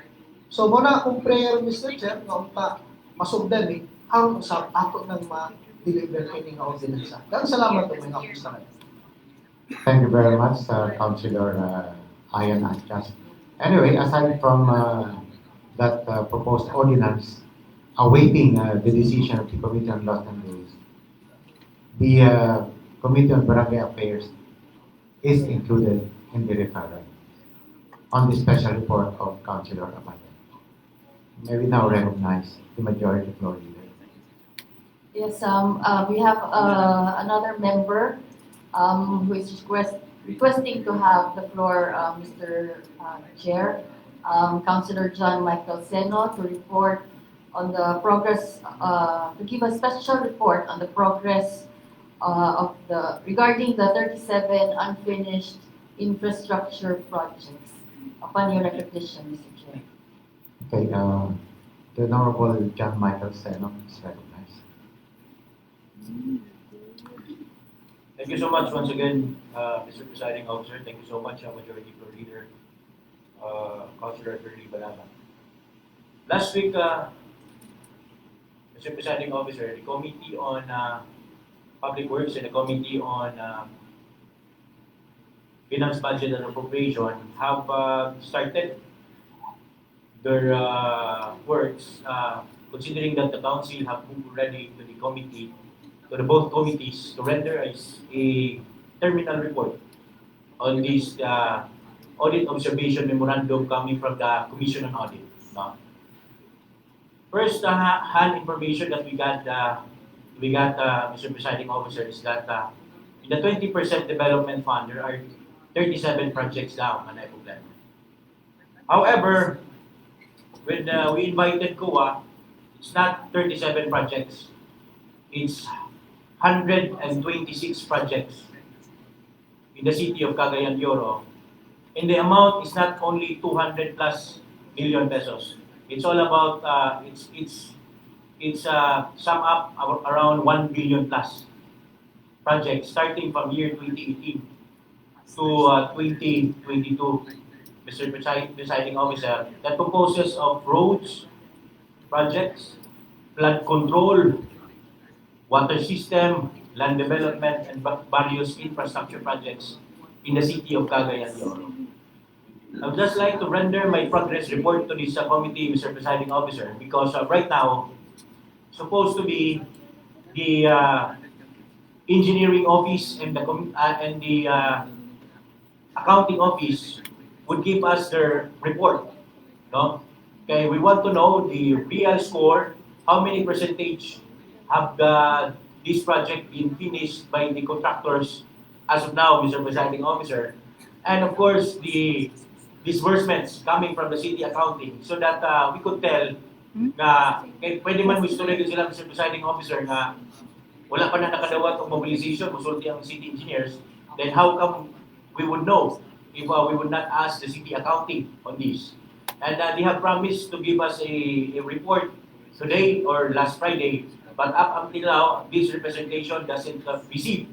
So muna akong prayer Mr. Chair nga unta masugdan ni aron sa ato nang ma-deliver kini nga ordinansa. Daghang salamat sa mga kapustahan. Thank you very much, Councilor Ayan Anchas. Anyway, aside from that proposed ordinance, awaiting the decision of the Committee on Laws and Rules, the Committee on Barangay Affairs is included in the referral on the special report of Councilor Amaya. May we now recognize the majority floor leader. Yes, we have another member who is requesting to have the floor, Mr. Chair, Councilor John Michael Seno, to report on the progress, to give a special report on the progress regarding the 37 unfinished infrastructure projects. Upon your recognition, Mr. Chair. Okay, the Honorable John Michael Seno is recognized. Thank you so much once again, Mr. Presiding Officer. Thank you so much, Majority Floor Leader, Councilor Attorney Balaga. Last week, Mr. Presiding Officer, the Committee on Public Works and the Committee on Finance, Budget and Appropriation have started their works, considering that the Council have moved already to the committee, to the both committees, to render a terminal report on this audit observation memorandum coming from the Commission on Audit. No? First hand information that we got, Mr. Presiding Officer, is that in the 20% development fund, there are 37 projects now, Manay Problema. However, when we invited COA, it's not 37 projects. It's 126 projects in the city of Cagayan de Oro. And the amount is not only 200 plus million pesos. It's all about, it's sum up around 1 billion plus projects starting from year 2018 to 2022. Mr. Presiding Officer, that composes of roads projects, flood control, water system, land development, and various infrastructure projects in the city of Cagayan de Oro. I would just like to render my progress report to this committee, Mr. Presiding Officer, because right now, supposed to be the engineering office and the accounting office would give us their report. No? Okay, we want to know the real score, how many percentage have this project been finished by the contractors as of now, Mr. Presiding Officer, and of course the disbursements coming from the city accounting, so that we could tell na pwede man gustuhin sila, Mr. Presiding Officer, na wala pa na nakadawat o mobilization, musulti ang city engineers, then how come we would know if we would not ask the city accounting on this? And they have promised to give us a report today or last Friday, but up until now, this representation doesn't receive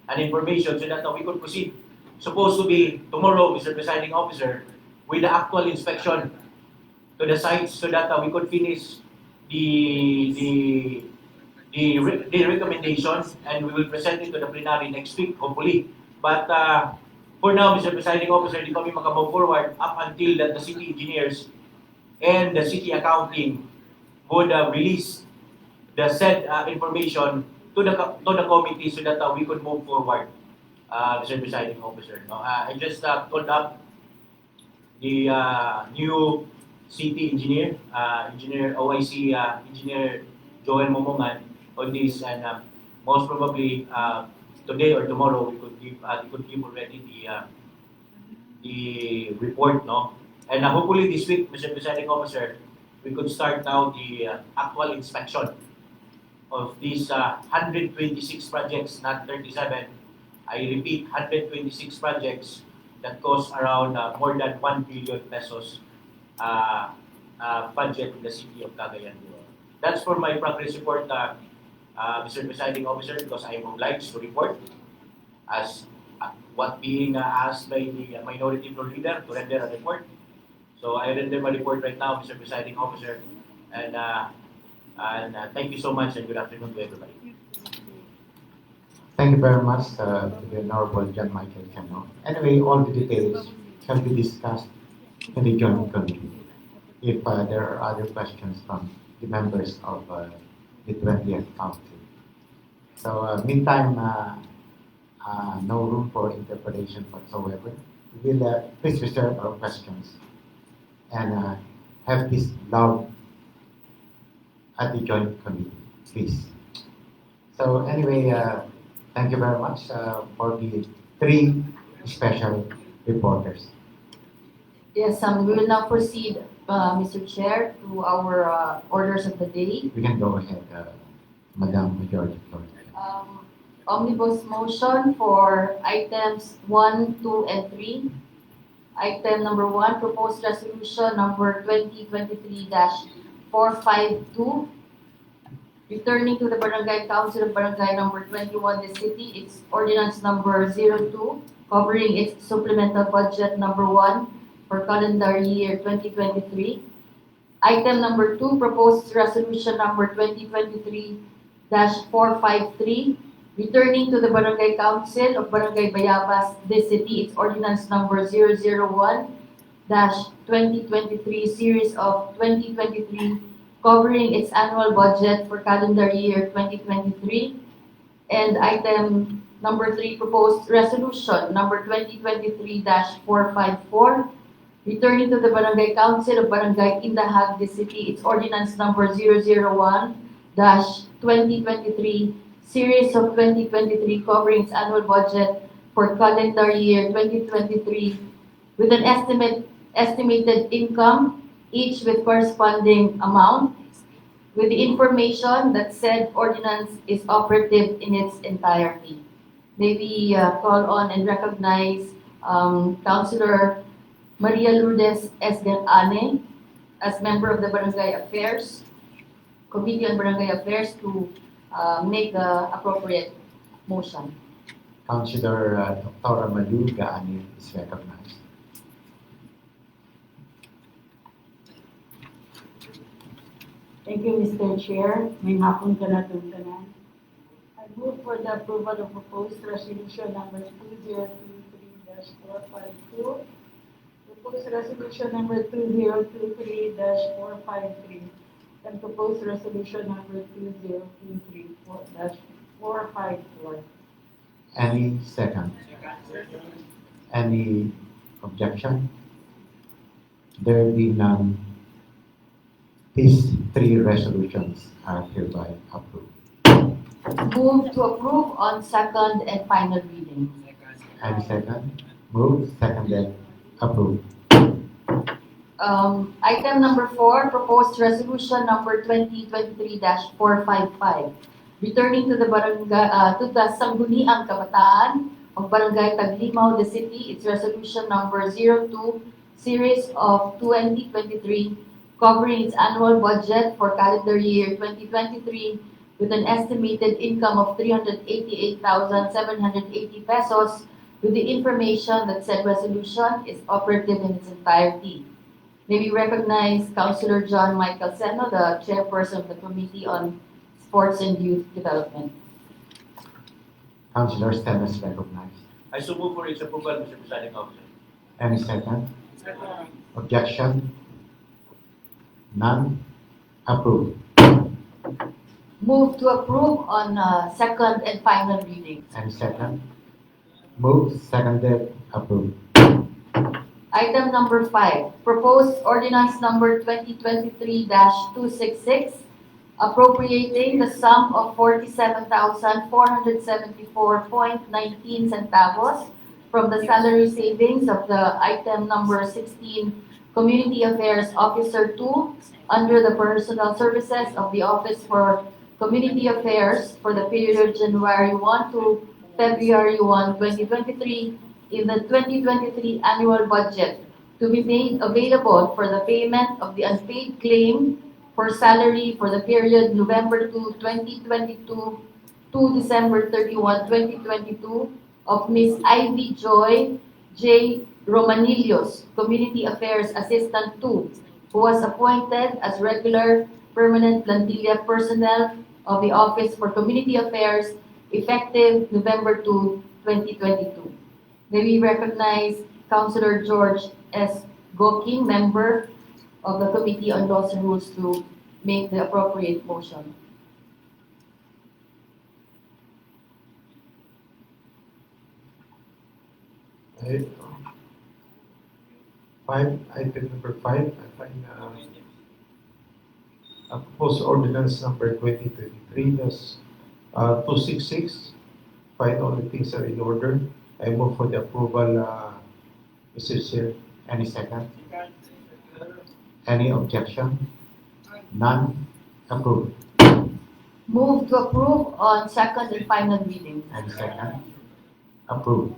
an information so that we could proceed. Supposed to be tomorrow, Mr. Presiding Officer, with the actual inspection to the sites so that we could finish the recommendations, and we will present it to the plenary next week, hopefully. But for now, Mr. Presiding Officer, di kami makamove forward up until that the city engineers and the city accounting would release the said information to the committee so that we could move forward, Mr. Presiding Officer. No? I just called up the new city engineer, Engineer OIC, Engineer Joel Momongan on this, and most probably today or tomorrow we could give already the report, no? And hopefully this week, Mr. Presiding Officer, we could start now the actual inspection of these 126 projects, not 37. I repeat, 126 projects that cost around more than 1 billion pesos budget in the city of Cagayan de Oro. That's for my progress report, Mr. Presiding Officer, because I am obliged to report as what being asked by the minority floor leader to render a report. So I render my report right now, Mr. Presiding Officer, and thank you so much and good afternoon to everybody. Thank you very much to the Honorable John Michael Cano. Anyway, all the details shall be discussed in the joint committee. If there are other questions from the members of the 20th Council. So, meantime, no room for interpretation whatsoever. We will please reserve our questions and have this loud at the joint committee, please. So anyway, thank you very much for the three special reporters. Yes, we will now proceed, Mr. Chair, to our orders of the day. We can go ahead, Madam Majority Floor. Omnibus motion for items 1, 2, and 3. Item number 1, proposed resolution number 2023-452, returning to the Barangay Council of Barangay number 21, the city, its ordinance number 02, covering its supplemental budget number 1 for calendar year 2023. Item number 2, proposed resolution number 2023-453, returning to the Barangay Council of Barangay Bayabas, this city, its ordinance number 001-2023, series of 2023, covering its annual budget for calendar year 2023. And item number 3, proposed resolution number 2023-454, returning to the Barangay Council of Barangay Indahag, this city, its ordinance number 001-2023, series of 2023, covering its annual budget for calendar year 2023, with an estimated income, each with corresponding amount, with the information that said ordinance is operative in its entirety. May we call on and recognize Councilor Maria Lourdes Esden-Ane as member of the Barangay Affairs, Committee on Barangay Affairs, to make the appropriate motion. Councilor Dr. Malu Gaani is recognized. Thank you, Mr. Chair. May hapon ka na itong tanan. I move for the approval of proposed resolution number 2023-452, proposed resolution number 2023-453, and proposed resolution number 2023-454. Any second? Any objection? There be none. These three resolutions are hereby approved. Move to approve on second and final reading. Any second? Move, seconded, approved. Item number 4, proposed resolution number 2023-455, returning to the Sangguniang Kabataan of Barangay Taglimaw, the city, its resolution number 02, series of 2023, covering its annual budget for calendar year 2023, with an estimated income of 388,780 pesos, with the information that said resolution is operative in its entirety. May we recognize Councilor John Michael Cano, the chairperson of the Committee on Sports and Youth Development. Councilor Cano is recognized. I so move for its approval, Mr. Presiding Officer. Any second? Objection? None? Approved. Move to approve on second and final reading. Any second? Move, seconded, approved. Item number 5, proposed ordinance number 2023-266, appropriating the sum of 47,474.19 centavos from the salary savings of the item number 16, Community Affairs Officer 2, under the Personal Services of the Office for Community Affairs for the period January 1 to February 1, 2023, in the 2023 annual budget, to be made available for the payment of the unpaid claim for salary for the period November 2, 2022 to December 31, 2022 of Ms. Ivy Joy J. Romanillos, Community Affairs Assistant 2, who was appointed as regular permanent plantilla personnel of the Office for Community Affairs effective November 2, 2022. May we recognize Councilor George S. Goking, member of the Committee on Laws and Rules, to make the appropriate motion. Item number 5, I find proposed ordinance number 2023-266. Find all the things are in order. I move for the approval, Mr. Chair. Any second? Any objection? None? Approved. Move to approve on second and final reading. Any second? Approved.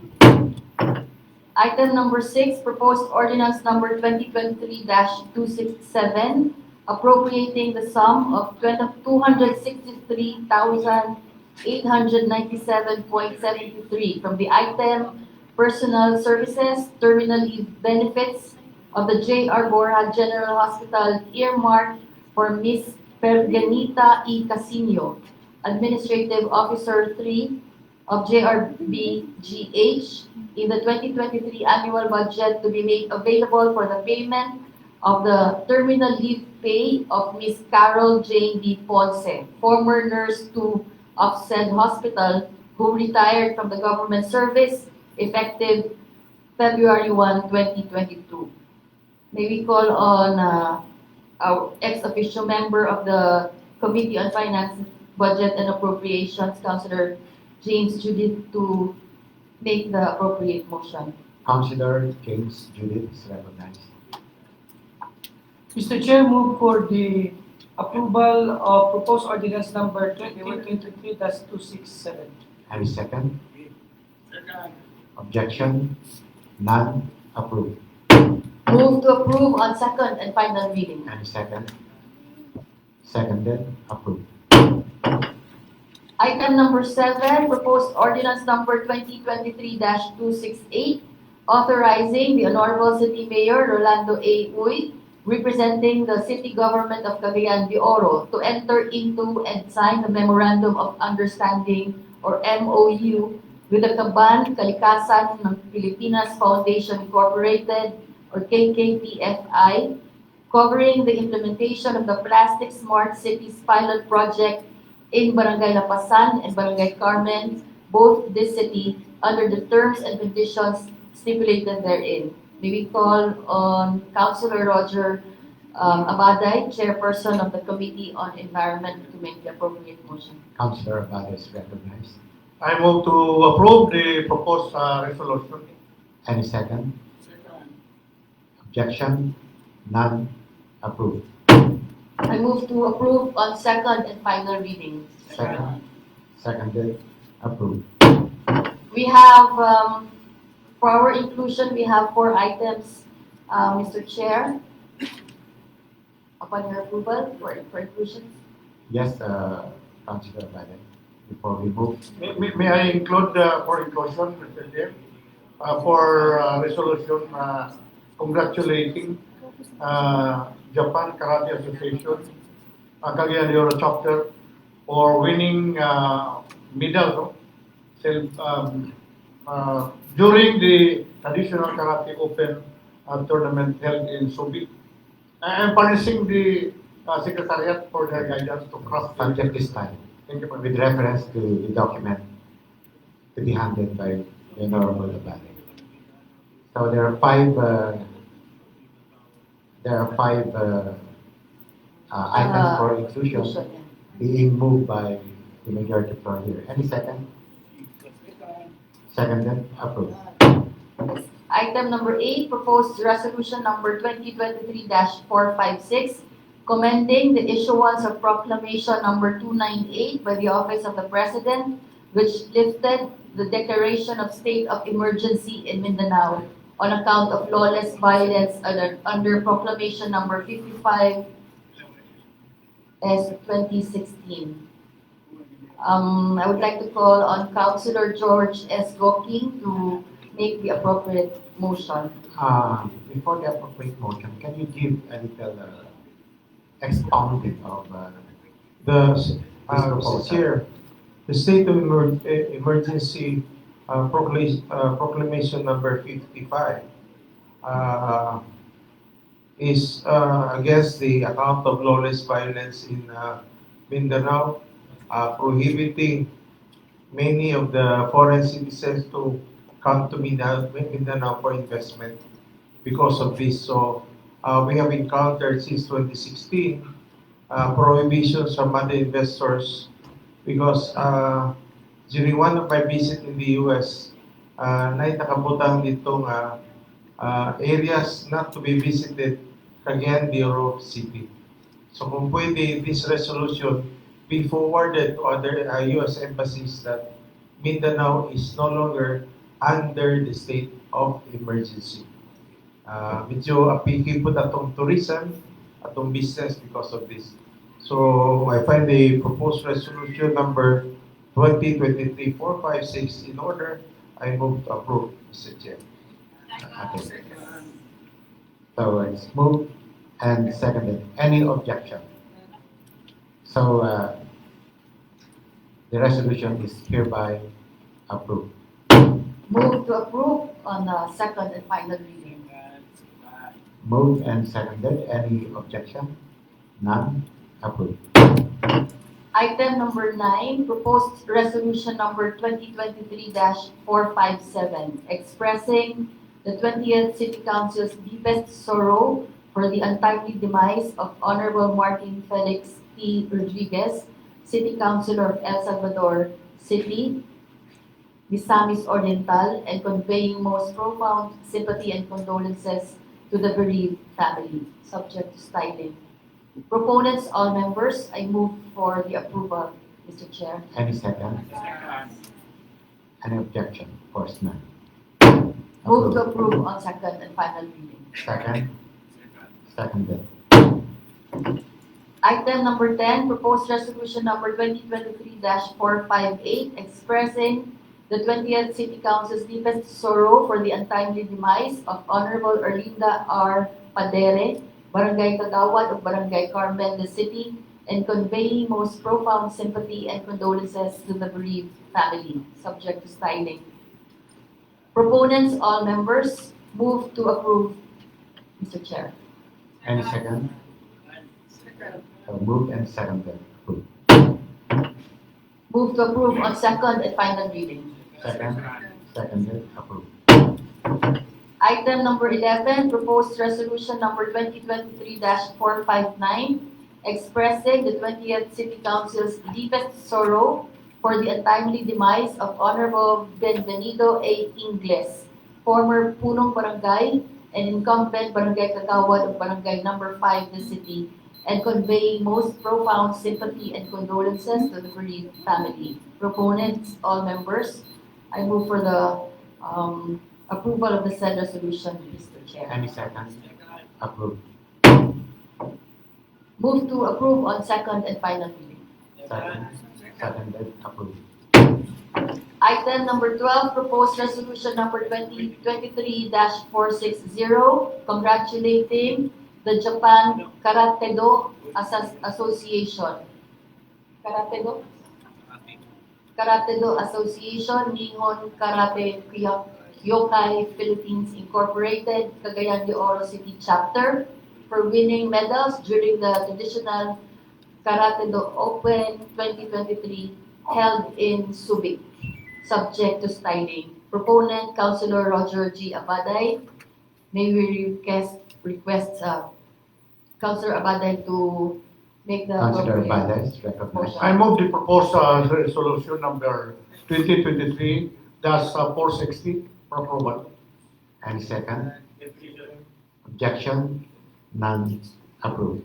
Item number 6, proposed ordinance number 2023-267, appropriating the sum of 263,897.73 from the item Personal Services, Terminal Leave Benefits of the J.R. Borja General Hospital earmarked for Ms. Perganita E. Casino, Administrative Officer 3 of JRBGH, in the 2023 annual budget to be made available for the payment of the terminal leave pay of Ms. Carol Jane D. Ponce, former nurse 2 of said hospital, who retired from the government service effective February 1, 2022. May we call on our ex-official member of the Committee on Finance, Budget and Appropriations, Councilor James Judith, to make the appropriate motion. Councilor James Judith is recognized. Mr. Chair, move for the approval of proposed ordinance number 2023-267. Any second? Objection? None? Approved. Move to approve on second and final reading. Any second? Seconded? Approved. Item number 7, proposed ordinance number 2023-268, authorizing the Honorable City Mayor Rolando A. Uy, representing the City Government of Cagayan de Oro, to enter into and sign the Memorandum of Understanding or MOU with the Kaban Kalikasan ng Pilipinas Foundation Incorporated or KKPFI, covering the implementation of the Plastic Smart Cities pilot project in Barangay Lapasan and Barangay Carmen, both this city, under the terms and conditions stipulated therein. May we call on Councilor Roger Abaday, Chairperson of the Committee on Environment, to make the appropriate motion. Councilor Abaday is recognized. I move to approve the proposed resolution. Any second? Objection? None? Approved. I move to approve on second and final reading. Second? Seconded? Approved. We have, for our inclusion, we have 4 items, Mr. Chair. Upon your approval for inclusion. Yes, Councilor Abaday. Before we move. May I include for inclusion, Mr. Chair, for resolution congratulating Japan Karate Association, Cagayan de Oro chapter, for winning medal during the traditional karate open tournament held in Subic. I am punishing the Secretariat for their guidance to craft Subject this time. Thank you, With reference to the document to be handled by the Honorable Abaday. So there are 5 items for inclusion being moved by the majority floor here. Any second? Seconded? Approved. Item number 8, proposed resolution number 2023-456, commending the issuance of proclamation number 298 by the Office of the President, which lifted the declaration of state of emergency in Mindanao on account of lawless violence under proclamation number 55 as 2016. I would like to call on Councilor George S. Goking to make the appropriate motion. Before the appropriate motion, can you give a little expounding of The proposal? Chair, The state of emergency proclamation number 55 is against the account of lawless violence in Mindanao, prohibiting many of the foreign citizens to come to Mindanao for investment because of this. So we have encountered since 2016 prohibitions from other investors because during one of my visits in the US, nakabutang ditong areas not to be visited, Cagayan de Oro City. So kung pwede, this resolution be forwarded to other US embassies that Mindanao is no longer under the state of emergency. Medyo apiki po atong tourism, atong business because of this. So I find the proposed resolution number 2023-456 in order. I move to approve, Mr. Chair. Okay. So it's moved and seconded. Any objection? So the resolution is hereby approved. Move to approve on second and final reading. Moved and seconded. Any objection? None. Approved. Item number 9, proposed resolution number 2023-457, expressing the 20th City Council's deepest sorrow for the untimely demise of Honorable Martin Felix T. Rodriguez, City Councilor of El Salvador City, Misamis Oriental, and conveying most profound sympathy and condolences to the bereaved family, subject to styling. Proponents, all members, I move for the approval, Mr. Chair. Any second? Any objection? Of course none. Move to approve on second and final reading. Second. Seconded. Item number 10, proposed resolution number 2023-458, expressing the 20th City Council's deepest sorrow for the untimely demise of Honorable Erlinda R. Padere, Barangay Kagawad of Barangay Carmen, the city, and conveying most profound sympathy and condolences to the bereaved family, subject to styling. Proponents, all members, move to approve, Mr. Chair. Any second? So moved and seconded. Approved. Move to approve on second and final reading. Second. Seconded. Approved. Item number 11, proposed resolution number 2023-459, expressing the 20th City Council's deepest sorrow for the untimely demise of Honorable Benvenido A. Ingles, former Punong Barangay and incumbent Barangay Kagawad of Barangay number 5, the city, and conveying most profound sympathy and condolences to the bereaved family. Proponents, all members, I move for the approval of the said resolution, Mr. Chair. Any second? Approved. Move to approve on second and final reading. Second. Seconded. Approved. Item number 12, proposed resolution number 2023-460, congratulating the Japan Karate-Do Association. Karate-Do? Karate-Do Association, Nihon Karate Kyokai Philippines Incorporated, Cagayan de Oro City Chapter, for winning medals during the traditional Karate-Do Open 2023 held in Subic, subject to styling. Proponent, Councilor Roger G. Abaday. May we request Councilor Abaday to make the Councilor appropriate Abaday is recognized. I move the proposed resolution number 2023-460 for approval. Any second? Objection? None. Approved.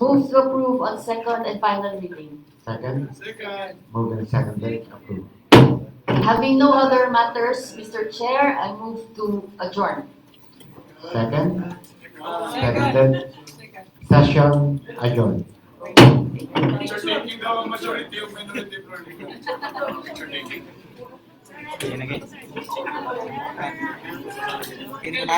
Move to approve on second and final reading. Second? Moved and seconded. Approved. Having no other matters, Mr. Chair, I move to adjourn. Second? Seconded. Session adjourned. You're taking the majority of minority floor. You're taking. Yan again. Ini na.